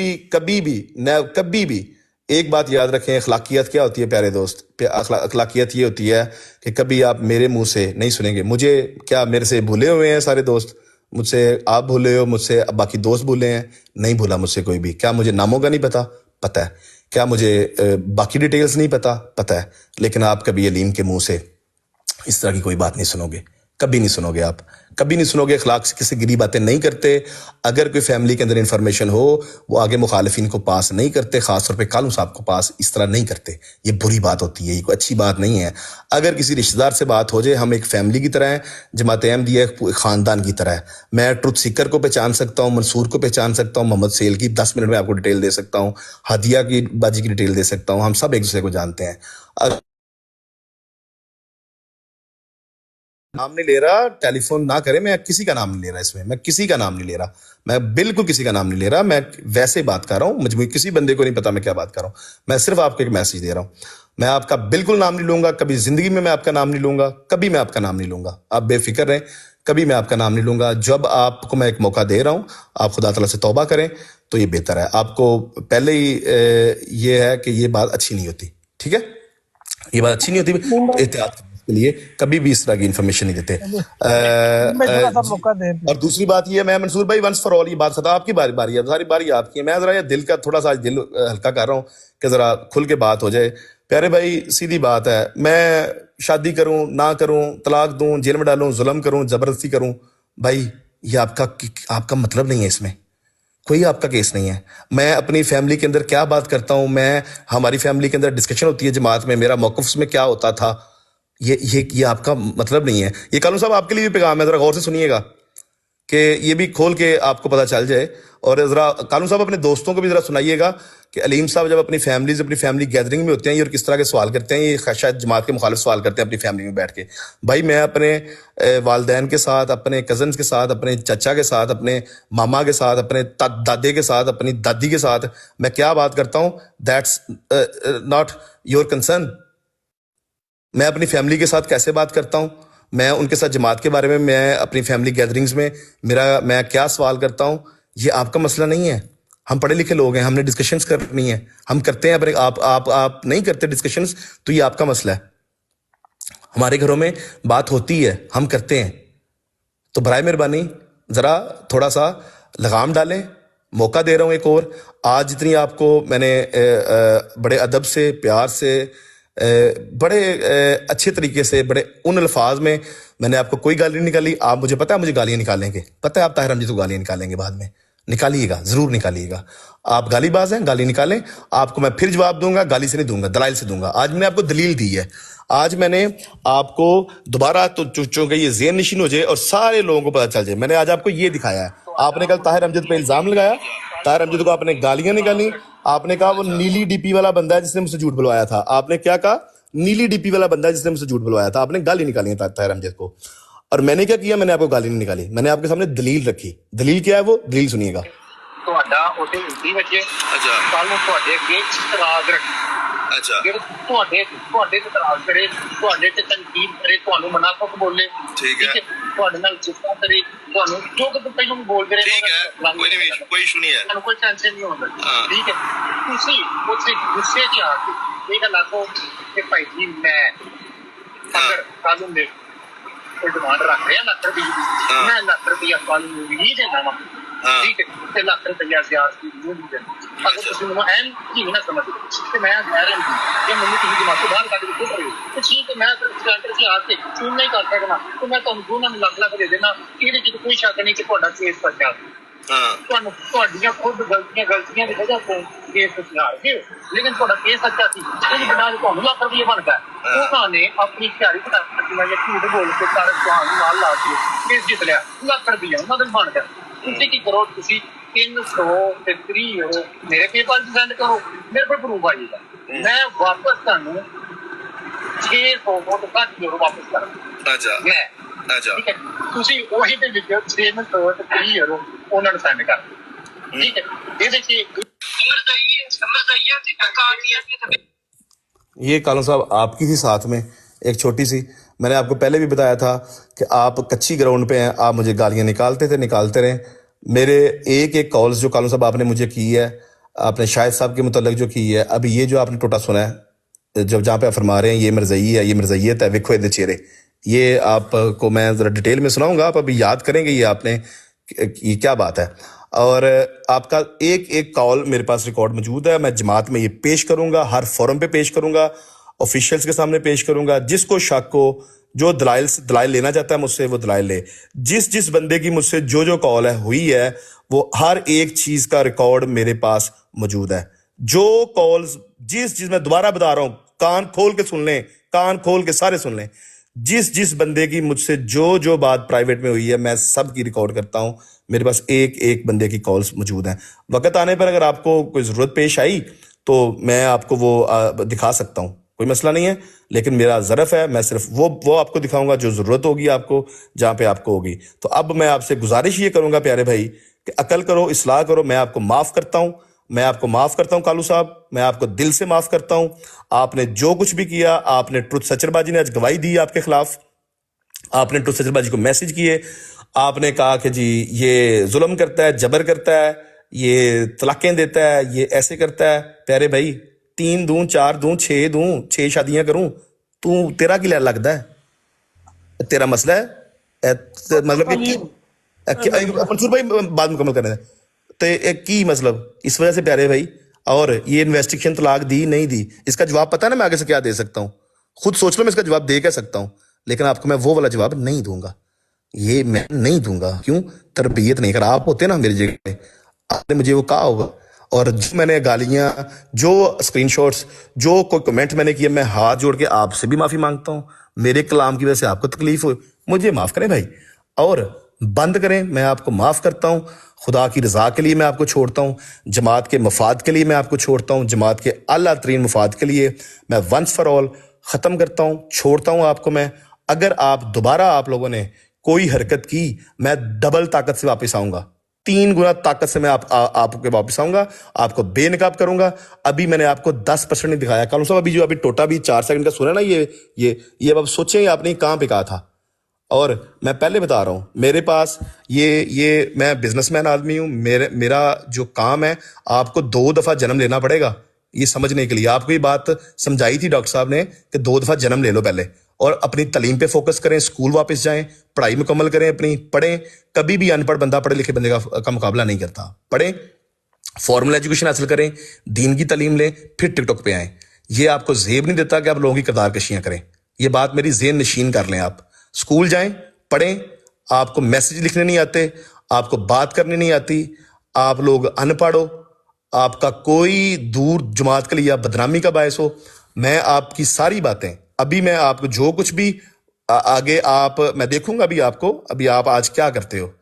भी एक बात याद रखें। अखलाकियत क्या होती है प्यारे दोस्त? अखलाकियत ये होती है कि कभी आप मेरे मुंह से नहीं सुनेंगे। मुझे क्या, मेरे से भूले हुए हैं सारे दोस्त? मुझसे आप भूले हो, मुझसे अब बाकी दोस्त भूले हैं? नहीं भूला मुझसे कोई भी। क्या मुझे नामों का नहीं पता? पता है। क्या मुझे बाकी डिटेल्स नहीं पता? पता है। लेकिन आप कभी अलीम के मुंह से इस तरह की कोई बात नहीं सुनोगे, कभी नहीं सुनोगे। आप कभी नहीं सुनोगे। अखलाक से किसी गिरी बातें नहीं करते। अगर कोई फैमिली के अंदर इंफॉर्मेशन हो, वो आगे मुखालिफिन को पास नहीं करते, खासतौर पे कालू साहब को पास इस तरह नहीं करते। ये बुरी बात होती है, ये कोई अच्छी बात नहीं है। अगर किसी रिश्तेदार से बात हो जाए, हम एक फैमिली की तरह हैं, जमात अहमदिया एक खानदान की तरह है। मैं ट्रुथ सीकर को पहचान सकता हूँ, मंसूर को पहचान सकता हूँ, मोहम्मद सेल की 10 मिनट में आपको डिटेल दे सकता हूँ, हादिया की बाजी की डिटेल दे सकता हूँ। हम सब एक दूसरे को जानते हैं। नाम नहीं ले रहा, टेलीफोन ना करे। मैं किसी का नाम नहीं ले रहा इसमें, मैं किसी का नाम नहीं ले रहा, मैं बिल्कुल किसी का नाम नहीं ले रहा। मैं वैसे बात कर रहा हूँ, मुझे किसी बंदे को नहीं पता मैं क्या बात कर रहा हूँ। मैं सिर्फ आपको एक मैसेज दे रहा हूँ। मैं आपका बिल्कुल नाम नहीं लूंगा, कभी जिंदगी में मैं आपका नाम नहीं लूंगा, कभी मैं आपका नाम नहीं लूंगा। आप बेफिक्र रहें, कभी मैं आपका नाम नहीं लूंगा। जब आपको मैं एक मौका दे रहा हूँ, आप खुदा ताला से तौबा करें तो ये बेहतर है। आपको पहले ही ये है कि ये बात अच्छी नहीं होती, ठीक है? ये बात अच्छी नहीं होती, एहतियात के लिए कभी भी इस तरह की इन्फॉर्मेशन नहीं देते। और दूसरी बात ये है, मैं मंसूर भाई वंस फॉर ऑल ये बात खत्म, आपकी बारी है, सारी बारी आपकी है। मैं जरा ये दिल का थोड़ा सा दिल हल्का कर रहा हूँ कि जरा खुल के बात हो जाए। प्यारे भाई, सीधी बात है, मैं शादी करूं ना करूं, तलाक दूं, जेल में डालूं, जुल्म करूं, जबरदस्ती करूं, भाई ये आपका मतलब नहीं है। इसमें कोई आपका केस नहीं है। मैं अपनी फैमिली के अंदर क्या बात करता हूं, हमारी फैमिली के अंदर डिस्कशन होती है जमात में, मेरा मौक़िफ़ उसमें क्या होता था, ये आपका मतलब नहीं है। ये कालू साहब आपके लिए भी पैगाम है, जरा गौर से सुनिएगा कि ये भी खोल के आपको पता चल जाए। और जरा कालू साहब अपने दोस्तों को भी जरा सुनाइएगा कि अलीम साहब जब अपनी फैमिली गैदरिंग में होते हैं और किस तरह के सवाल करते हैं। ये शायद जमात के मुखालिफ सवाल करते हैं अपनी फैमिली में बैठ के। भाई मैं अपने वालदैन के साथ, अपने कजन्स के साथ, अपने चचा के साथ, अपने मामा के साथ, अपने दादे के साथ, अपनी दादी के साथ मैं क्या बात करता हूँ, दैट्स नॉट योर कंसर्न। मैं अपनी फैमिली के साथ कैसे बात करता हूँ, मैं उनके साथ जमात के बारे में, मैं अपनी फैमिली गैदरिंग्स में मैं क्या सवाल करता हूँ, ये आपका मसला नहीं है। हम पढ़े लिखे लोग हैं, हमने डिस्कशंस करनी है, हम करते हैं। अपने आप नहीं करते डिस्कशंस, तो ये आपका मसला है। हमारे घरों में बात होती है, हम करते हैं। तो बराए मेहरबानी जरा थोड़ा सा लगाम डालें। मौका दे रहा हूँ एक और। आज जितनी आपको मैंने बड़े अदब से, प्यार से, बड़े अच्छे तरीके से, बड़े उन अल्फाज में मैंने आपको कोई गाली नहीं निकाली। आप, मुझे पता है मुझे गालियां निकालेंगे, पता है आप ताहिर हमजी को गालियां निकालेंगे, बाद में निकालिएगा, जरूर निकालिएगा। आप गालीबाज हैं, गाली निकालें। आपको मैं फिर जवाब दूंगा, गाली से नहीं दूंगा, दलाइल से दूंगा। आज मैंने आपको दलील दी है, आज मैंने आपको दोबारा तो चूंकि ये ज़हन नशीन हो जाए और सारे लोगों को पता चल जाए, मैंने आज आपको ये दिखाया है। आपने कल ताहिर अमजद पे इल्जाम लगाया, ताहिर अमजद को आपने गालियां निकाली, आपने कहा वो नीली डीपी वाला बंदा है जिसने मुझसे झूठ बुलवाया था। आपने क्या कहा? नीली डीपी वाला बंदा है जिसने मुझसे झूठ बुलवाया था। आपने गाली निकाली है ताहिर अमजद को। और मैंने क्या किया? मैंने आपको गाली नहीं निकाली, मैंने आपके सामने दलील रखी। दलील क्या है? वो दलील सुनिएगा। ਤੁਹਾਡਾ ਉਹਦੇ ਹਿੰਦੀ ਵਿੱਚ ਕੱਲ ਨੂੰ ਤੁਹਾਡੇ ਅੱਗੇ ਇਤਰਾਜ਼ ਰੱਖੇ, ਜਿਹੜੇ ਤੁਹਾਡੇ ਤੇ ਇਤਰਾਜ਼ ਕਰੇ, ਤੁਹਾਡੇ ਤੇ ਤਨਕੀਦ ਕਰੇ, ਤੁਹਾਨੂੰ ਮਨਾਫਕ ਬੋਲੇ, ਠੀਕ ਹੈ, ਤੁਹਾਡੇ ਨਾਲ ਗੁੱਸਾ ਕਰੇ, ਤੁਹਾਨੂੰ ਜੋ ਕਿ ਪਹਿਲਾਂ ਵੀ ਬੋਲਦੇ ਰਹੇ, ਠੀਕ ਹੈ, ਕੋਈ ਇਸ਼ੂ ਨਹੀਂ ਹੈ, ਤੁਹਾਨੂੰ ਕੋਈ ਟੈਨਸ਼ਨ ਨਹੀਂ ਹੁੰਦਾ, ਠੀਕ ਹੈ। ਤੁਸੀਂ ਉੱਥੇ ਗੁੱਸੇ 'ਚ ਆ ਕੇ ਇਹ ਗੱਲ ਆਖੋ ਕਿ ਭਾਈ ਜੀ ਮੈਂ ਅਗਰ ਕੱਲ ਨੂੰ ਕੋਈ ਡਿਮਾਂਡ ਰੱਖ ਰਿਹਾ ਲੱਖ ਰੁਪਏ ਦੀ, ਮੈਂ ਲੱਖ ਰੁਪਇਆ ਕੱਲ ਨੂੰ ਨਹੀਂ ਦੇਣਾ ਵਾ, ਠੀਕ ਹੈ, ਤੇ ਲੱਖ ਰੁਪਇਆ ਸਿਆਸਤ ਨੂੰ ਨਹੀਂ ਦੇਣਾ। ਅਗਰ ਤੁਸੀਂ ਮੈਨੂੰ ਐਨ ਕੀ ਨਾ ਸਮਝਦੇ ਕਿ ਮੈਂ ਕਹਿ ਰਿਹਾ ਕਿ ਮੈਨੂੰ ਤੁਸੀਂ ਦਿਮਾਗ ਤੋਂ ਬਾਹਰ ਕੱਢ ਕੇ ਪੁੱਛ ਰਹੇ ਹੋ, ਤੇ ਠੀਕ ਹੈ, ਮੈਂ ਸੈਂਟਰ 'ਚ ਆ ਕੇ ਚੂਨ ਨਹੀਂ ਕਰ ਸਕਦਾ, ਤੇ ਮੈਂ ਤੁਹਾਨੂੰ ਦੋਨਾਂ ਨੂੰ ਲੱਖ ਲੱਖ ਦੇ ਦੇਣਾ। ਇਹਦੇ 'ਚ ਕੋਈ ਸ਼ੱਕ ਨਹੀਂ ਕਿ ਤੁਹਾਡਾ ਕੇਸ ਸੱਚਾ, ਤੁਹਾਨੂੰ ਤੁਹਾਡੀਆਂ ਖੁਦ ਗਲਤੀਆਂ ਦੀ ਵਜ੍ਹਾ ਤੋਂ ਕੇਸ ਤੁਸੀਂ ਹਾਰ ਗਏ, ਲੇਕਿਨ ਤੁਹਾਡਾ ਕੇਸ ਸੱਚਾ ਸੀ, ਉਹਦੀ ਬਣਾ ਤੁਹਾਨੂੰ ਲੱਖ ਰੁਪਏ ਬਣਦਾ। ਉਹਨਾਂ ਨੇ ਆਪਣੀ ਤਿਆਰੀ ਬਣਾ ਕੇ ਝੂਠ ਬੋਲ ਕੇ ਸਾਰੇ ਤੁਹਾਨੂੰ ਨਾਲ ਲਾ ਕੇ ਕੇਸ ਜਿੱਤ ਲਿਆ, ਲੱਖ ਰੁਪਏ ਉਹਨਾਂ ਦਾ ਬਣ ਗਿਆ। ਤੁਸੀਂ ਕੀ ਕਰੋ? ਤੁਸੀਂ 300 ਤੇ 30 ਹੋ, ਮੇਰੇ ਪੇਪਰ 'ਚ ਸੈਂਡ ਕਰੋ, ਮੇਰੇ ਕੋਲ ਪ੍ਰੂਫ ਆ ਜਾਏਗਾ। ਮੈਂ ਵਾਪਸ ਤੁਹਾਨੂੰ 600 ਵੋਟ ਘੱਟ ਯੂਰੋ ਵਾਪਸ ਕਰ ਅੱਛਾ ਮੈਂ ਅੱਛਾ ਠੀਕ ਹੈ ਤੁਸੀਂ ਉਹੀ ਦੇ ਵਿੱਚ 6 ਮਿੰਟ 30 ਯੂਰੋ ਉਹਨਾਂ ਨੂੰ ਸੈਂਡ ਕਰ ਦਿਓ ਠੀਕ ਹੈ ਇਹਦੇ ਚ ਸਮਝ ਜਾਈਏ ਕਿ ਕਾਰਡੀਆਂ ये कालू साहब आपकी थी साथ में एक छोटी सी, मैंने आपको पहले भी बताया था कि आप कच्ची ग्राउंड पे हैं, आप मुझे गालियां निकालते रहे। मेरे एक कॉल्स जो कालू साहब आपने मुझे की है, आपने शाहिद साहब के मुतल्लिक जो की है, अभी ये जो आपने टोटा सुना है जब जहाँ पे आप फरमा रहे हैं ये मरज़ई है, ये मरज़इयत है, विखो दे चेहरे, ये आपको मैं ज़रा डिटेल में सुनाऊंगा, आप अभी याद करेंगे ये आपने ये क्या बात है। और आपका एक कॉल मेरे पास रिकॉर्ड मौजूद है, मैं जमात में ये पेश करूंगा, हर फोरम पे पेश करूंगा, ऑफिशियल्स के सामने पेश करूंगा। जिसको शक हो, जो दलाइल लेना चाहता है मुझसे वो दलाइल ले। जिस बंदे की मुझसे जो कॉल है हुई है वो हर एक चीज का रिकॉर्ड मेरे पास मौजूद है। जो कॉल्स जिस मैं दोबारा बता रहा हूं, कान खोल के सुन लें, कान खोल के सारे सुन लें। जिस बंदे की मुझसे जो बात प्राइवेट में हुई है मैं सब की रिकॉर्ड करता हूं, मेरे पास एक बंदे की कॉल्स मौजूद हैं। वक्त आने पर अगर आपको कोई ज़रूरत पेश आई तो मैं आपको वो दिखा सकता हूं, कोई मसला नहीं है, लेकिन मेरा ज़रफ़ है, मैं सिर्फ वो आपको दिखाऊंगा जो ज़रूरत होगी आपको, जहाँ पे आपको होगी। तो अब मैं आपसे गुजारिश ये करूंगा प्यारे भाई कि अकल करो, इस्लाह करो। मैं आपको माफ़ करता हूँ, मैं आपको माफ़ करता हूँ कालू साहब, मैं आपको दिल से माफ़ करता हूँ। आपने जो कुछ भी किया, आपने ट्रुथ सचरबाजी ने आज गवाही दी आपके खिलाफ, आपने ट्रुथ सचरबाजी को मैसेज किए, आपने कहा कि जी ये जुल्म करता है, जबर करता है, ये तलाकें देता है, ये ऐसे करता है। प्यारे भाई 3 दूं 4 दूं 6 शादियां करूं, तू तेरा की लगता है, तेरा मसला है मतलब कि मंसूर भाई बात मुकम्मल करने तो की मतलब इस वजह से प्यारे भाई। और ये इन्वेस्टिगेशन तलाक दी नहीं दी, इसका जवाब पता ना मैं आगे से क्या दे सकता हूँ, खुद सोच लो मैं इसका जवाब दे क्या सकता हूँ, लेकिन आपको मैं वो वाला जवाब नहीं दूंगा, ये मैं नहीं दूंगा। क्यों? तरबियत नहीं कर, आप होते ना मेरी जगह पे, आपने मुझे वो कहा होगा। और जो मैंने गालियां, जो स्क्रीनशॉट्स, जो कोई कमेंट मैंने किया, मैं हाथ जोड़ के आपसे भी माफी मांगता हूं। मेरे कलाम की वजह से आपको तकलीफ हो, मुझे माफ करें भाई, और बंद करें। मैं आपको माफ करता हूं, खुदा की रजा के लिए मैं आपको छोड़ता हूं, जमात के मफाद के लिए मैं आपको छोड़ता हूं, जमात के आला तरीन मफाद के लिए मैं वंस फॉर ऑल खत्म करता हूं, छोड़ता हूं आपको मैं। अगर आप दोबारा आप लोगों ने कोई हरकत की, मैं डबल ताकत से वापस आऊंगा, 3 गुना ताकत से मैं आपके वापस आऊंगा, आपको बेनकाब करूंगा। अभी मैंने आपको 10% नहीं दिखाया कालू साहब, अभी 4 सेकंड का सुना ना, ये अब सोचें आपने कहां पे कहा था। और मैं पहले बता रहा हूं, मेरे पास ये मैं बिजनेसमैन आदमी हूं, मेरा जो काम है, आपको 2 दफा जन्म लेना पड़ेगा ये समझने के लिए। आपको ये बात समझाई थी डॉक्टर साहब ने कि 2 दफा जन्म ले लो पहले, और अपनी तालीम पे फोकस करें, स्कूल वापस जाएं, पढ़ाई मुकम्मल करें अपनी, पढ़ें। कभी भी अनपढ़ बंदा पढ़े लिखे बंदे का मुकाबला नहीं करता। पढ़ें, फॉर्मल एजुकेशन हासिल करें, दीन की तालीम लें, फिर टिकटॉक पे आएं। ये आपको जेब नहीं देता कि आप लोगों की किरदार कशियां करें, ये बात मेरी ज़हन नशीन कर लें। आप स्कूल जाएं, पढ़ें, आपको मैसेज लिखने नहीं आते, आपको बात करनी नहीं आती, आप लोग अनपढ़ हो, आपका कोई दूर जमात के लिए आप बदनामी का बायस हो। मैं आपकी सारी बातें, अभी मैं आपको जो कुछ भी आगे मैं देखूंगा अभी आप आज क्या करते हो।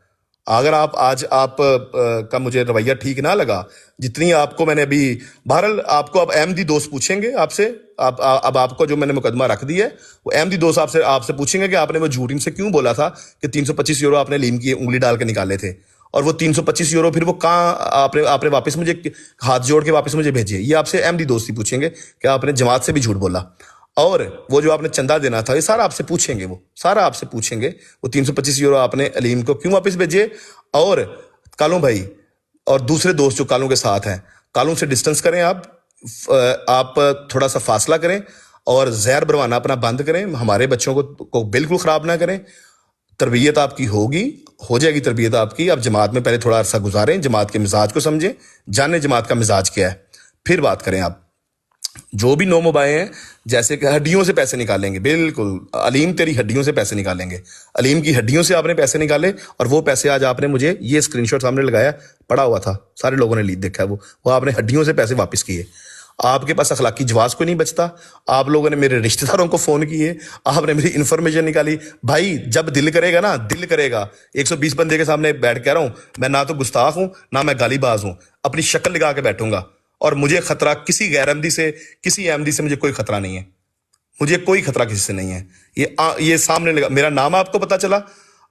अगर आज का मुझे रवैया ठीक ना लगा, जितनी आपको मैंने अभी, बहरहाल आपको अब अहमदी दोस्त पूछेंगे आपसे, अब आपको जो मैंने मुकदमा रख दिया है वो अहमदी दोस्त आपसे पूछेंगे कि आपने वो झूठ इनसे क्यों बोला था कि 325 यूरो आपने लीम की उंगली डाल के निकाले थे, और वो 325 यूरो फिर वो कहाँ आपने वापस मुझे हाथ जोड़ के वापस मुझे भेजे। ये आपसे अहमदी दोस्ती पूछेंगे कि आपने जमात से भी झूठ बोला, और वो जो आपने चंदा देना था ये सारा आपसे पूछेंगे, वो 325 यूरो आपने अलीम को क्यों वापस भेजे। और कालू भाई और दूसरे दोस्त जो कालू के साथ हैं, कालू से डिस्टेंस करें, आप थोड़ा सा फासला करें, और जहर भरवाना अपना बंद करें, हमारे बच्चों को बिल्कुल ख़राब ना करें। तरबियत आपकी हो जाएगी तरबियत आपकी। आप जमात में पहले थोड़ा अरसा गुजारें, जमात के मिजाज को समझें, जाने जमात का मिजाज क्या है, फिर बात करें। आप जो भी नोमोबाए हैं, जैसे कि हड्डियों से पैसे निकालेंगे, बिल्कुल अलीम तेरी हड्डियों से पैसे निकालेंगे, अलीम की हड्डियों से आपने पैसे निकाले, और वो पैसे आज आपने मुझे ये स्क्रीनशॉट सामने लगाया, पड़ा हुआ था, सारे लोगों ने देखा है, वो आपने हड्डियों से पैसे वापस किए। आपके पास अखलाकी जवाब को नहीं बचता। आप लोगों ने मेरे रिश्तेदारों को फोन किए, आपने मेरी इन्फॉर्मेशन निकाली। भाई जब दिल करेगा ना, दिल करेगा, 120 बंदे के सामने बैठ कह रहा हूं, मैं ना तो गुस्ताख हूं ना मैं गालीबाज हूं, अपनी शक्ल लगा के बैठूंगा, और मुझे खतरा किसी गैर अहमदी से, किसी अहमदी से मुझे कोई खतरा नहीं है। मुझे कोई खतरा किसी से नहीं है। ये सामने लगा, मेरा नाम आपको पता चला,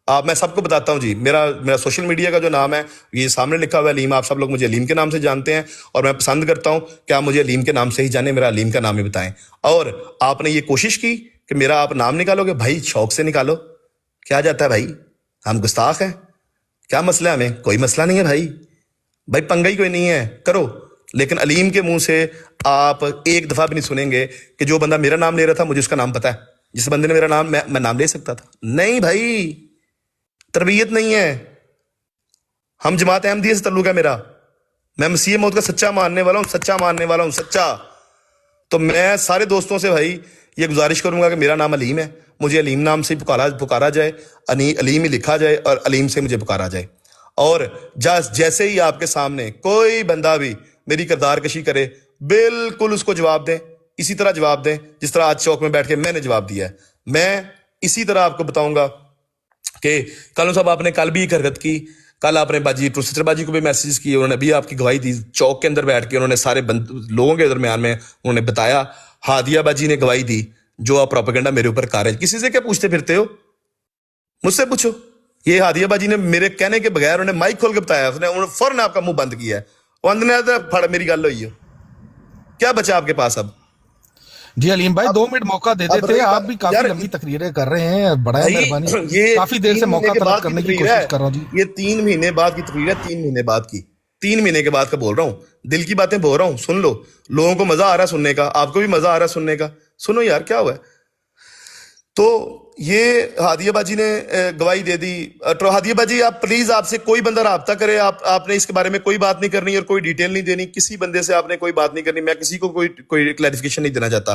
मैं सबको बताता हूँ जी, मेरा सोशल मीडिया का जो नाम है ये सामने लिखा हुआ है अलीम। आप सब लोग मुझे अलीम के नाम से जानते हैं और मैं पसंद करता हूँ कि आप मुझे अलीम के नाम से ही जाने, मेरा अलीम का नाम ही बताएं। और आपने ये कोशिश की कि मेरा आप नाम निकालोगे, भाई शौक से निकालो, क्या जाता है भाई, हम गुस्ताख हैं, क्या मसला है, हमें कोई मसला नहीं है भाई पंगा ही कोई नहीं है, करो। लेकिन अलीम के मुंह से आप एक दफा भी नहीं सुनेंगे कि जो बंदा मेरा नाम ले रहा था मुझे उसका नाम पता है, जिस बंदे ने मेरा नाम मैं नाम ले सकता था। नहीं भाई, तरबियत नहीं है। हम जमात अहमदिया से तल्लुक है मेरा, मैं मसीह मौत का सच्चा मानने वाला हूँ, सच्चा। तो मैं सारे दोस्तों से भाई ये गुजारिश करूंगा कि मेरा नाम अलीम है, मुझे अलीम नाम से पुकारा जाए, अलीम ही लिखा जाए और अलीम से मुझे पुकारा जाए। और जैसे ही आपके सामने कोई बंदा भी मेरी किरदार कशी करे, बिल्कुल उसको जवाब दें, इसी तरह जवाब दें जिस तरह आज चौक में बैठ के मैंने जवाब दिया है। मैं इसी तरह आपको बताऊंगा कि कालू साहब आपने कल भी एक हरकत की, कल आपने प्रोफेसर बाजी को भी मैसेज किए, उन्होंने भी आपकी गवाही दी, चौक के अंदर बैठ के उन्होंने सारे लोगों के दरमियान में उन्होंने बताया, हादिया बाजी ने गवाही दी, जो आप प्रोपेगेंडा मेरे ऊपर कर रहे हैं। किसी से क्या पूछते फिरते हो, मुझसे पूछो। ये हादिया बाजी ने मेरे कहने के बगैर उन्हें माइक खोल के बताया, उन्होंने फौरन आपका मुंह बंद किया है। बंद नहीं आता फड़ मेरी गल हुई हो, क्या बचा आपके पास अब? जी अलीम भाई 2 मिनट मौका दे देते, आप भी काफी लंबी तकरीरें कर रहे हैं, बड़ा मेहरबानी, ये काफी देर से मौका तलब करने की कोशिश कर रहा हूँ जी। ये 3 महीने बाद की तकरीर है, 3 महीने बाद की, 3 महीने के बाद का बोल रहा हूँ, दिल की बातें बोल रहा हूँ, सुन लो। लोगों को मजा आ रहा है सुनने का, आपको भी मजा आ रहा है सुनने का, सुनो यार क्या हुआ है। तो ये हादिया बाजी ने गवाही दे दी। तो हादिया बाजी आप प्लीज, आपसे कोई बंदा राब्ता करे, आपने इसके बारे में कोई बात नहीं करनी और कोई डिटेल नहीं देनी, किसी बंदे से आपने कोई बात नहीं करनी, मैं किसी को कोई क्लैरिफिकेशन नहीं देना चाहता।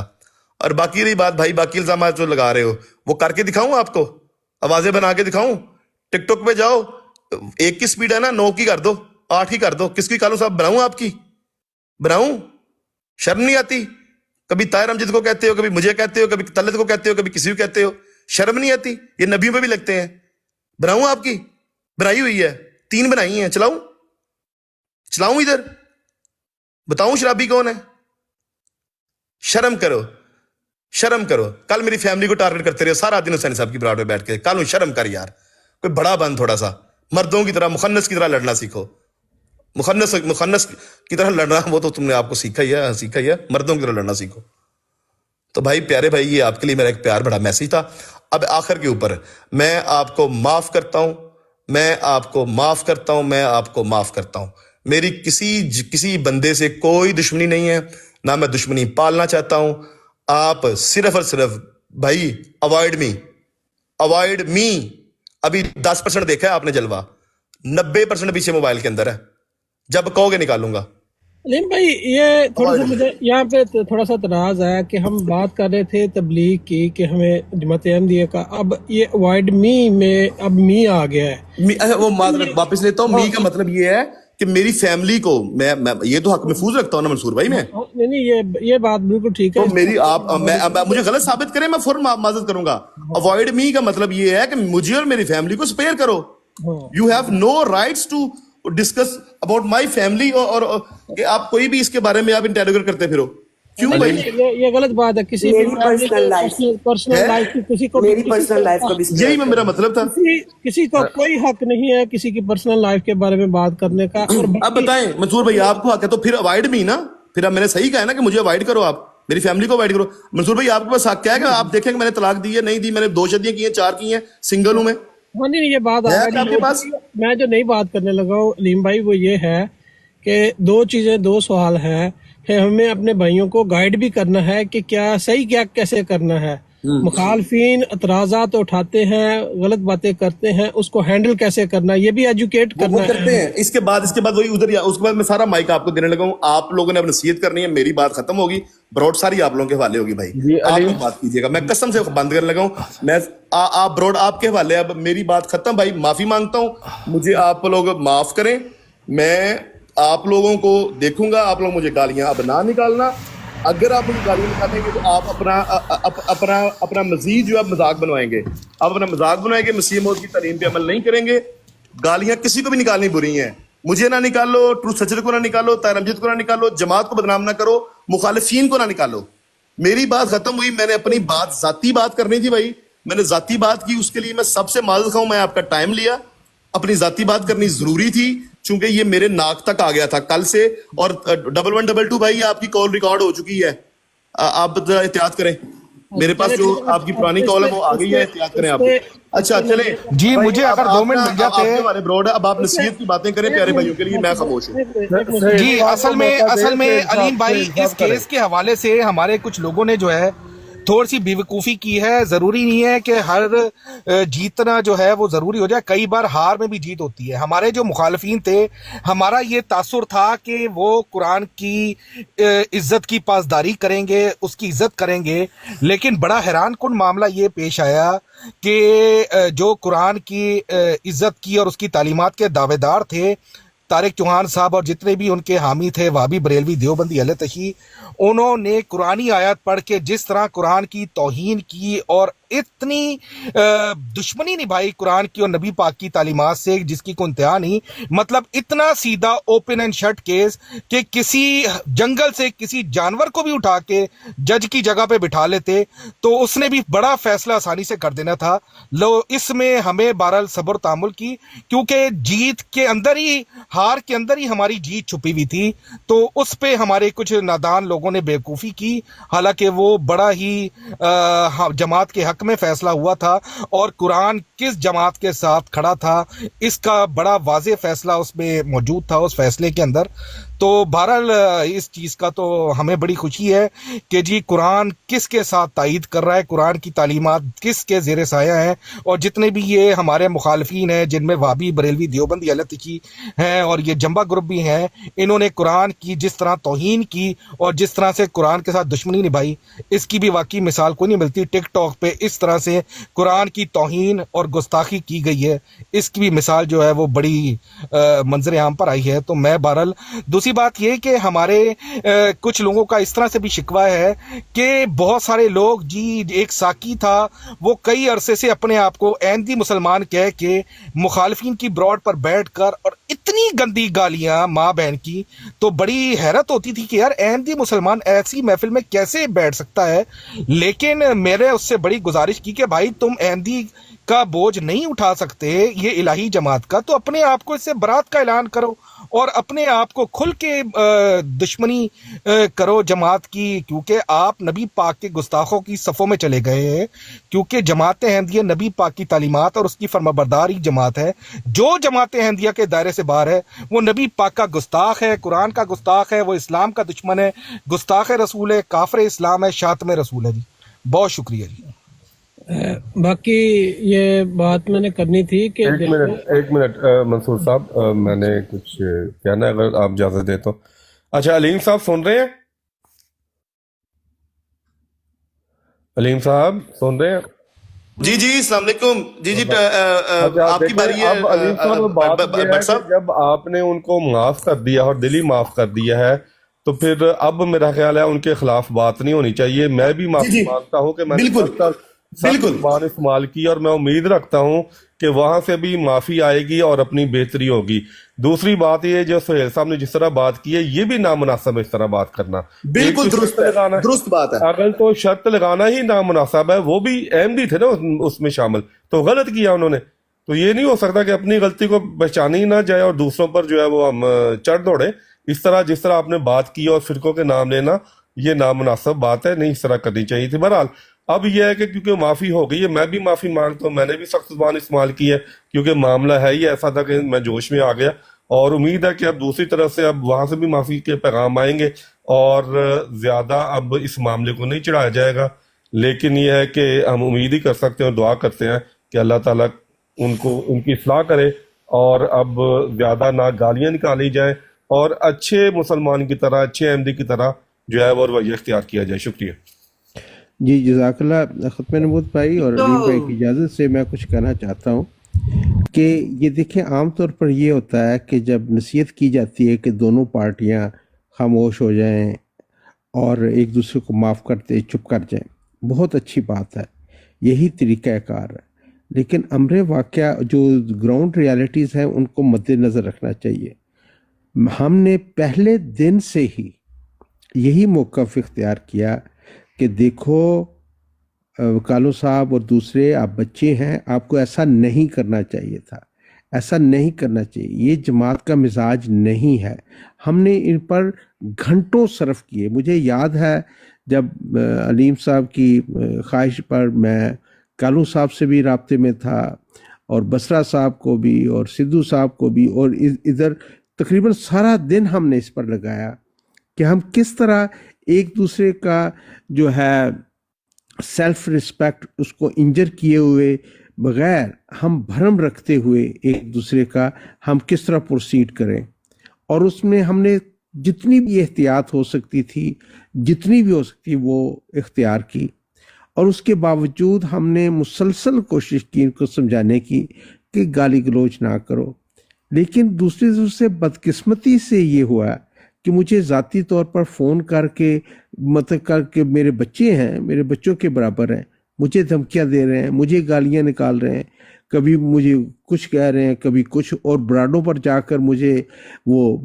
और बाकी रही बात भाई, बाकी इल्जाम जो लगा रहे हो वो करके दिखाऊं आपको, आवाजें बना के दिखाऊं, टिकटॉक पे जाओ, 1 की स्पीड है ना, 9 की कर दो, 8 की कर दो, किसकी कालू साहब बनाऊं, आपकी बनाऊं? शर्म नहीं आती? कभी ताहिर अमजद को कहते हो, कभी मुझे कहते हो, कभी तलत को कहते हो, कभी किसी को कहते हो, शर्म नहीं आती? ये नबियों पे भी लगते हैं। बनाऊं आपकी? बनाई हुई है, 3 बनाई है, चलाऊं इधर, बताऊं शराबी कौन है? शर्म करो। कल मेरी फैमिली को टारगेट करते रहे सारा दिन हुसैनी साहब की बराबर में बैठ के, कल शर्म कर यार, कोई बड़ा बन, थोड़ा सा मर्दों की तरह, मुखन्नस की तरह लड़ना सीखो। मुखन्नस की तरह लड़ना वो तो तुमने आपको सीखा ही है, मर्दों की तरह लड़ना सीखो। तो भाई प्यारे भाई, ये आपके लिए मेरा एक प्यार बड़ा मैसेज था। अब आखिर के ऊपर मैं आपको माफ करता हूं, मेरी किसी बंदे से कोई दुश्मनी नहीं है, ना मैं दुश्मनी पालना चाहता हूं। आप सिर्फ और सिर्फ भाई अवॉइड मी। अभी 10% देखा है आपने जलवा, 90% पीछे मोबाइल के अंदर है, जब कहोगे निकालूंगा। अलीम भाई ये थोड़ा सा मुझे यहाँ पे थोड़ा सा तनाज है कि हम बात कर रहे थे तबलीग की कि हमें जमात अहमदिया का, अब ये अवॉइड मी में अब मी आ गया है। वो वापस लेता हूँ, मी का मतलब ये है कि मेरी फैमिली को मैं ये तो हक महफूज रखता हूँ ना मंसूर भाई, मैं नहीं ये बात बिल्कुल ठीक है। तो मेरी मुझे गलत साबित करें, मैं फौरन माजरत करूंगा। अवॉइड मी का मतलब ये है कि मुझे और मेरी फैमिली को स्पेयर करो। You have no rights to discuss about my family, और कि आप कोई भी इसके बारे में आप इंटेरोगेट करते फिरो, क्यों भाई? ये गलत बात है। किसी पर्सनल लाइफ की किसी को, मेरी पर्सनल लाइफ को भी, यही मेरा मतलब था। किसी को कोई हक नहीं है किसी की पर्सनल लाइफ के बारे में बात करने का। और अब बताएं मंसूर भाई, आपको हक है तो फिर अवॉइड मी ना, फिर अब मैंने सही कहा है ना कि मुझे अवॉइड करो, आप मेरी फैमिली को अवॉइड करो। मंसूर भाई आपके पास हक क्या है कि आप देखें कि मैंने तलाक दी है, नहीं दी, मैंने 2 शादियां की हैं, 4 की हैं, सिंगल हूं मैं। हाँ नहीं, ये बात आपके पास। मैं जो नई बात करने लगा हूँ अलीम भाई, वो ये है कि 2 सवाल है कि हमें अपने भाइयों को गाइड भी करना है कि क्या सही क्या कैसे करना है। मुखालफिन एतराज़ात उठाते हैं, गलत बातें करते हैं, उसको हैंडल कैसे करना है, ये भी एजुकेट करना है। करते हैं। इसके बाद वही उधर, उसके बाद मैं सारा माइक आपको देने लगा हूँ। आप लोगों ने अब नसीहत करनी है, मेरी बात खत्म होगी, ब्रॉड सारी आप लोगों के हवाले होगी भाई, आप बात कीजिएगा, मैं कसम से बंद करने लगा हूँ। मैं आप ब्रॉड आपके हवाले, अब मेरी बात खत्म भाई, माफी मांगता हूँ, मुझे आप लोग माफ करें। मैं आप लोगों को देखूंगा, आप लोग मुझे गालियां अब ना निकालना। अगर आप मुझे गालियां निकालेंगे तो आप अपना मजीद जो है मजाक बनवाएंगे, आप अपना मजाक बनाएंगे, मसीह मौत की तालीम पे अमल नहीं करेंगे। गालियां किसी को भी निकालनी बुरी हैं, मुझे ना निकालो, ट्रूथ सचर को ना निकालो, ताहिर अमजद को ना निकालो, जमात को बदनाम ना करो, मुखालिफिन को ना निकालो। میری بات ختم ہوئی, میں نے اپنی بات ذاتی بات کرنی تھی بھائی, میں نے ذاتی بات کی, اس کے لیے میں سب سے معذرت خواہ ہوں, میں آپ کا ٹائم لیا, اپنی ذاتی بات کرنی ضروری تھی چونکہ یہ میرے ناک تک آ گیا تھا کل سے. اور 1122 بھائی آپ کی کال ریکارڈ ہو چکی ہے, آپ ذرا احتیاط کریں, میرے پاس جو آپ کی پرانی کال ہے وہ آ گئی ہے, احتیاط کریں آپ. اچھا چلیں جی, مجھے اگر 2 منٹ مل جاتے. ہمارے بروڈ ہے, اب آپ نصیحت کی باتیں کریں پیارے بھائیوں کے لیے, میں خاموش ہوں. جی اصل میں علیم بھائی اس کیس کے حوالے سے ہمارے کچھ لوگوں نے جو ہے تھوڑی سی بیوقوفی کی ہے. ضروری نہیں ہے کہ ہر جیتنا جو ہے وہ ضروری ہو جائے, کئی بار ہار میں بھی جیت ہوتی ہے. ہمارے جو مخالفین تھے, ہمارا یہ تاثر تھا کہ وہ قرآن کی عزت کی پاسداری کریں گے, اس کی عزت کریں گے, لیکن بڑا حیران کن معاملہ یہ پیش آیا کہ جو قرآن کی عزت کی اور اس کی تعلیمات کے دعوے دار تھے, طارق چوہان صاحب اور جتنے بھی ان کے حامی تھے, وہابی, بریلوی, دیوبندی, اہل تشیع, انہوں نے قرآنی آیات پڑھ کے جس طرح قرآن کی توہین کی اور اتنی دشمنی نبھائی قرآن کی اور نبی پاک کی تعلیمات سے جس کی کوئی انتہا نہیں. مطلب اتنا سیدھا اوپن اینڈ شٹ کیس کہ کسی جنگل سے کسی جانور کو بھی اٹھا کے جج کی جگہ پہ بٹھا لیتے تو اس نے بھی بڑا فیصلہ آسانی سے کر دینا تھا. لو اس میں ہمیں بہرحال صبر تعامل کی, کیونکہ جیت کے اندر ہی, ہار کے اندر ہی ہماری جیت چھپی ہوئی تھی, تو اس پہ ہمارے کچھ نادان لوگوں نے بیوقوفی کی. حالانکہ وہ بڑا ہی جماعت کے حق میں فیصلہ ہوا تھا اور قرآن کس جماعت کے ساتھ کھڑا تھا اس کا بڑا واضح فیصلہ اس میں موجود تھا, اس فیصلے کے اندر. تو بہرحال اس چیز کا تو ہمیں بڑی خوشی ہے کہ جی قرآن کس کے ساتھ تائید کر رہا ہے, قرآن کی تعلیمات کس کے زیر سایہ ہیں, اور جتنے بھی یہ ہمارے مخالفین ہیں جن میں وہابی, بریلوی, دیوبندی, اہل تشیع ہیں اور یہ جنبہ گروپ بھی ہیں, انہوں نے قرآن کی جس طرح توہین کی اور جس طرح سے قرآن کے ساتھ دشمنی نبھائی, اس کی بھی واقعی مثال کوئی نہیں ملتی. ٹک ٹاک پہ اس طرح سے قرآن کی توہین اور گستاخی کی گئی ہے, اس کی بھی مثال جو ہے وہ بڑی منظر عام پر آئی ہے. تو میں بہرحال دوسری بات یہ کہ ہمارے کچھ لوگوں کا اس طرح سے بھی شکوہ ہے کہ بہت سارے لوگ, جی ایک ساکی تھا وہ کئی عرصے سے اپنے آپ کو احمدی مسلمان کہہ کے مخالفین کی براڈ پر بیٹھ کر اور اتنی گندی گالیاں ماں بہن کی, تو بڑی حیرت ہوتی تھی کہ یار احمدی مسلمان ایسی محفل میں کیسے بیٹھ سکتا ہے. لیکن میرے اس سے بڑی گزارش کی کہ بھائی تم احمدی کا بوجھ نہیں اٹھا سکتے یہ الہی جماعت کا, تو اپنے آپ کو اس سے برات کا اعلان کرو اور اپنے آپ کو کھل کے دشمنی کرو جماعت کی, کیونکہ آپ نبی پاک کے گستاخوں کی صفوں میں چلے گئے ہیں. کیونکہ جماعت احمدیہ نبی پاک کی تعلیمات اور اس کی فرمانبردار ہی جماعت ہے. جو جماعت احمدیہ کے دائرے سے باہر ہے وہ نبی پاک کا گستاخ ہے, قرآن کا گستاخ ہے, وہ اسلام کا دشمن ہے, گستاخ رسول ہے, کافر اسلام ہے, شاتم رسول ہے. جی بہت شکریہ. جی باقی یہ بات میں نے کرنی تھی کہ ایک منٹ منصور صاحب, میں نے کچھ کہنا ہے اگر آپ اجازت دیں تو. اچھا علیم صاحب سن رہے ہیں؟ علیم صاحب سن رہے ہیں؟ جی جی السلام علیکم. جی جی آپ کی باری ہے. اب علیم صاحب بات یہ ہے کہ جب آپ نے ان کو معاف کر دیا اور دلی معاف کر دیا ہے تو پھر اب میرا خیال ہے ان کے خلاف بات نہیں ہونی چاہیے. میں بھی معافی مانگتا ہوں کہ میں نے زبان استعمال کی اور میں امید رکھتا ہوں کہ وہاں سے بھی معافی آئے گی اور اپنی بہتری ہوگی. دوسری بات یہ جو سہیل صاحب نے جس طرح بات کی ہے یہ بھی نامناسب ہے اس طرح بات کرنا. بالکل درست بات ہے. اگر تو شرط لگانا ہی نامناسب ہے, وہ بھی احمدی تھے نا اس میں شامل, تو غلط کیا انہوں نے. تو یہ نہیں ہو سکتا کہ اپنی غلطی کو پہچانی نہ جائے اور دوسروں پر جو ہے وہ ہم چڑھ دوڑے. اس طرح جس طرح آپ نے بات کی اور فرقوں کے نام لینا یہ نامناسب بات ہے, نہیں اس طرح کرنی چاہیے تھی. بہرحال اب یہ ہے کہ کیونکہ معافی ہو گئی ہے, میں بھی معافی مانگتا ہوں. میں نے بھی سخت زبان استعمال کی ہے کیونکہ معاملہ ہے ہی ایسا تھا کہ میں جوش میں آ گیا, اور امید ہے کہ اب دوسری طرف سے اب وہاں سے بھی معافی کے پیغام آئیں گے اور زیادہ اب اس معاملے کو نہیں چڑھایا جائے گا. لیکن یہ ہے کہ ہم امید ہی کر سکتے ہیں اور دعا کرتے ہیں کہ اللہ تعالیٰ ان کو ان کی اصلاح کرے اور اب زیادہ نہ گالیاں نکالی جائیں اور اچھے مسلمان کی طرح, اچھے احمدی کی طرح جو ہے وہ رویہ اختیار کیا جائے. شکریہ. جی جزاک اللہ. ختم نبوت بھائی اور علیم بھائی کی اجازت سے میں کچھ کہنا چاہتا ہوں کہ یہ دیکھیں عام طور پر یہ ہوتا ہے کہ جب نصیحت کی جاتی ہے کہ دونوں پارٹیاں خاموش ہو جائیں اور ایک دوسرے کو معاف کرتے چپ کر جائیں, بہت اچھی بات ہے, یہی طریقہ کار ہے. لیکن امر واقعہ جو گراؤنڈ ریالٹیز ہیں ان کو مد نظر رکھنا چاہیے. ہم نے پہلے دن سے ہی یہی موقف اختیار کیا कि देखो कालू साहब और दूसरे, आप बच्चे हैं, आपको ऐसा नहीं करना चाहिए था, ऐसा नहीं करना चाहिए, ये जमात का मिजाज नहीं है। हमने इन पर घंटों सर्फ किए। मुझे याद है जब अलीम साहब की ख्वाहिश पर मैं कालू साहब से भी राब्ते में था, और बसरा साहब को भी, और सिद्धू साहब को भी, और इधर तकरीबन सारा दिन हमने इस पर लगाया कि हम किस तरह एक दूसरे का जो है सेल्फ रिस्पेक्ट, उसको इंजर किए हुए बगैर, हम भरम रखते हुए एक दूसरे का हम किस तरह प्रोसीड करें। और उसमें हमने जितनी भी एहतियात हो सकती थी, जितनी भी हो सकती वो इख्तियार की, और उसके बावजूद हमने मुसलसल कोशिश की इनको समझाने की कि गाली गलौज ना करो। लेकिन दूसरी तरफ से बदकिस्मती से ये हुआ कि मुझे ज़ाती तौर पर फ़ोन करके, मतलब करके, मेरे बच्चे हैं, मेरे बच्चों के बराबर हैं, मुझे धमकियां दे रहे हैं, मुझे गालियां निकाल रहे हैं, कभी मुझे कुछ कह रहे हैं, कभी कुछ, और ब्राडों पर जाकर मुझे वो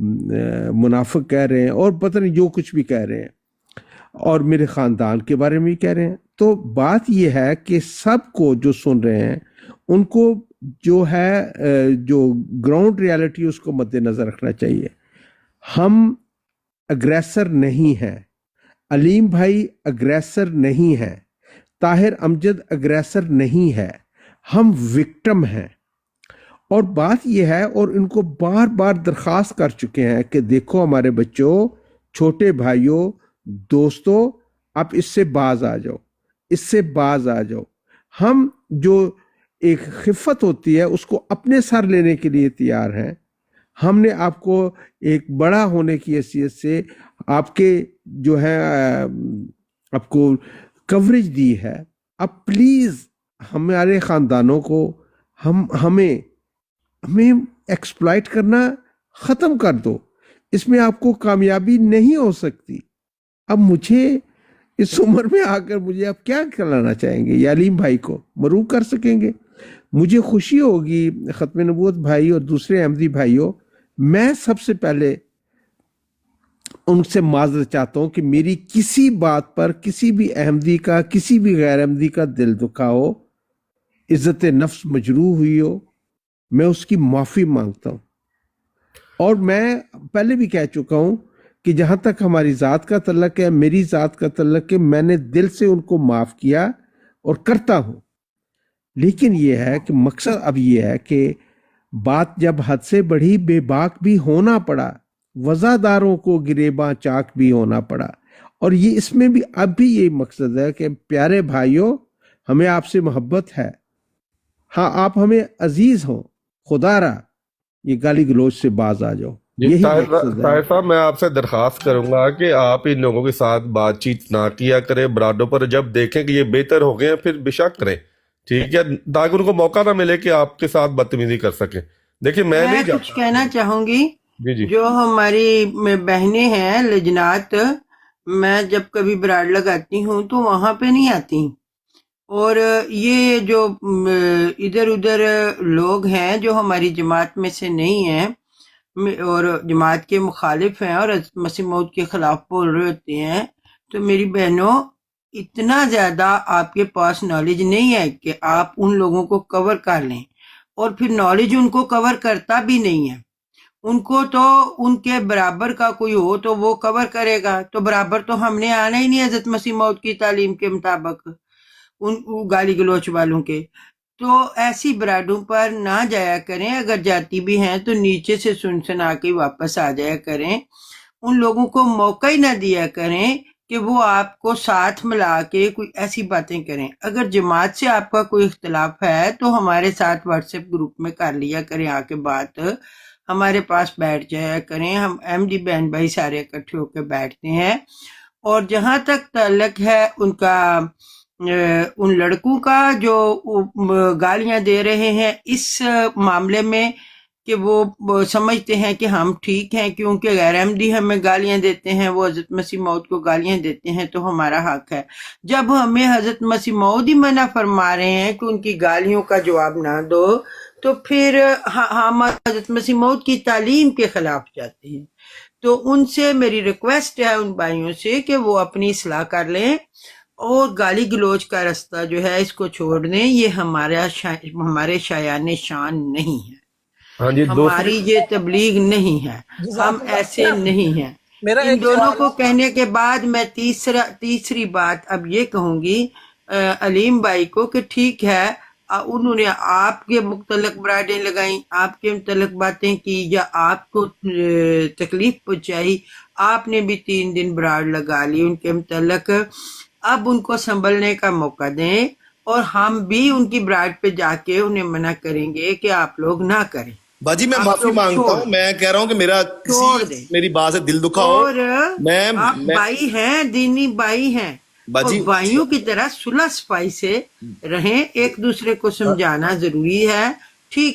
मुनाफिक कह रहे हैं, और पता नहीं जो कुछ भी कह रहे हैं, और मेरे ख़ानदान के बारे में भी कह रहे हैं। तो बात यह है कि सबको जो सुन रहे हैं उनको जो है जो ग्राउंड रियलिटी उसको मद्देनज़र रखना चाहिए। हम अग्रेसर नहीं हैं, अलीम भाई अग्रेसर नहीं है, ताहिर अमजद अग्रेसर नहीं है, हम विक्टिम हैं। और बात यह है, और इनको बार बार दरख्वास्त कर चुके हैं कि देखो हमारे बच्चों, छोटे भाइयों, दोस्तों, आप इससे बाज आ जाओ, इससे बाज आ जाओ। हम जो एक खिफ़त होती है उसको अपने सर लेने के लिए तैयार हैं। हमने आपको एक बड़ा होने की हैसियत से आपके जो है आपको कवरेज दी है। अब प्लीज़ हमारे ख़ानदानों को हमें एक्सप्लॉइट करना ख़त्म कर दो। इसमें आपको कामयाबी नहीं हो सकती। अब मुझे इस उम्र में आकर मुझे अब क्या कराना चाहेंगे? या अलीम भाई को मरूक कर सकेंगे? मुझे खुशी होगी ख़त्म नबूवत भाई और दूसरे अहमदी भाइयों, मैं सबसे पहले उनसे माजरत चाहता हूँ कि मेरी किसी बात पर किसी भी अहमदी का, किसी भी गैर अहमदी का दिल दुखा हो, इज्जत नफ्स मजरूह हुई हो, मैं उसकी माफ़ी मांगता हूँ। और मैं पहले भी कह चुका हूँ कि जहाँ तक हमारी ज़ात का तल्लक है, मेरी ज़ात का तल्लक है, मैंने दिल से उनको माफ़ किया और करता हूँ। लेकिन ये है कि मकसद अब ये है कि बात जब हद से बढ़ी, बेबाक भी होना पड़ा, वज़ादारों को गिरेबां चाक भी होना पड़ा। और ये इसमें भी अब भी यही मकसद है कि प्यारे भाइयों, हमें आपसे मोहब्बत है, हाँ आप हमें अजीज हो, खुदारा ये गाली गलौज से बाज आ जाओ। यही मकसद है। ताहिर साहब, मैं आपसे दरख्वास्त करूंगा कि आप इन लोगों के साथ बातचीत ना किया करें, ब्राडों पर जब देखें कि ये बेहतर हो गए हैं फिर बेशक करें, ठीक है, ताकि उनको मौका ना मिले कि आपके साथ बदतमीजी कर सके। देखिए मैं नहीं कुछ कहना चाहूंगी। जी जी। जो हमारी बहनें हैं लजनात, मैं जब कभी ब्राड लगाती हूँ तो वहां पे नहीं आती। और ये जो इधर उधर लोग हैं जो हमारी जमात में से नहीं हैं और जमात के मुखालिफ हैं और मसीह मौद के खिलाफ बोल रहे होते हैं, तो मेरी बहनों, इतना ज्यादा आपके पास नॉलेज नहीं है कि आप उन लोगों को कवर कर लें। और फिर नॉलेज उनको कवर करता भी नहीं है। उनको तो उनके बराबर का कोई हो तो वो कवर करेगा, तो बराबर तो हमने आना ही नहीं हज़रत मसीह मौद की तालीम के मुताबिक उन गाली गलोच वालों के। तो ऐसी ब्राडों पर ना जाया करें, अगर जाती भी हैं तो नीचे से सुन सुना के वापस आ जाया करें। उन लोगों को मौका ही ना दिया करें कि वो आपको साथ मिला के कोई ऐसी बातें करें। अगर जमात से आपका कोई इख्तिलाफ है तो हमारे साथ व्हाट्सएप ग्रुप में कर लिया करें, आके बात हमारे पास बैठ जाया करें। हम अहमदी बहन भाई सारे इकट्ठे होकर बैठते हैं। और जहां तक ताल्लुक है उनका उन लड़कों का जो गालियां दे रहे हैं इस मामले में, कि वो समझते हैं कि हम ठीक हैं क्योंकि गैर अहमदी हमें गालियां देते हैं, वो हजरत मसीह मौद को गालियां देते हैं तो हमारा हक है। जब हमें हजरत मसीह मौद ही मना फरमा रहे हैं कि उनकी गालियों का जवाब ना दो, तो फिर हम हजरत मसीह मौद की तालीम के खिलाफ जाते हैं। तो उनसे मेरी रिक्वेस्ट है उन भाइयों से कि वो अपनी इस्लाह कर लें اور گالی گلوچ کا راستہ جو ہے اس کو چھوڑ دیں، یہ ہمارے شایان شان نہیں ہے، ہاں جی ہماری یہ تبلیغ نہیں ہے، ہم ایسے نہیں ہیں۔ میرا ان ایک دونوں سوال کو کہنے کے بعد میں تیسری بات اب یہ کہوں گی علیم بھائی کو کہ ٹھیک ہے انہوں نے آپ کے متعلق برائڈیں لگائیں، آپ کے متعلق باتیں کی یا آپ کو تکلیف پہنچائی، آپ نے بھی 3 دن براڈ لگا لی ان کے متعلق، اب ان کو سنبھلنے کا موقع دیں اور ہم بھی ان کی براڈ پہ جا کے انہیں منع کریں گے کہ آپ لوگ نہ کریں۔ باجی میں آپ معافی لوگ مانگتا چھوڑ ہوں، میں کہہ رہا ہوں کہ میرا چھوڑ دیں، میری بات سے دل دکھا ہو، اور میں آپ بھائی ہیں، دینی بھائی ہیں، اور باجی بھائیوں کی طرح صلح صفائی سے رہیں، ایک دوسرے کو سمجھانا ضروری ہے۔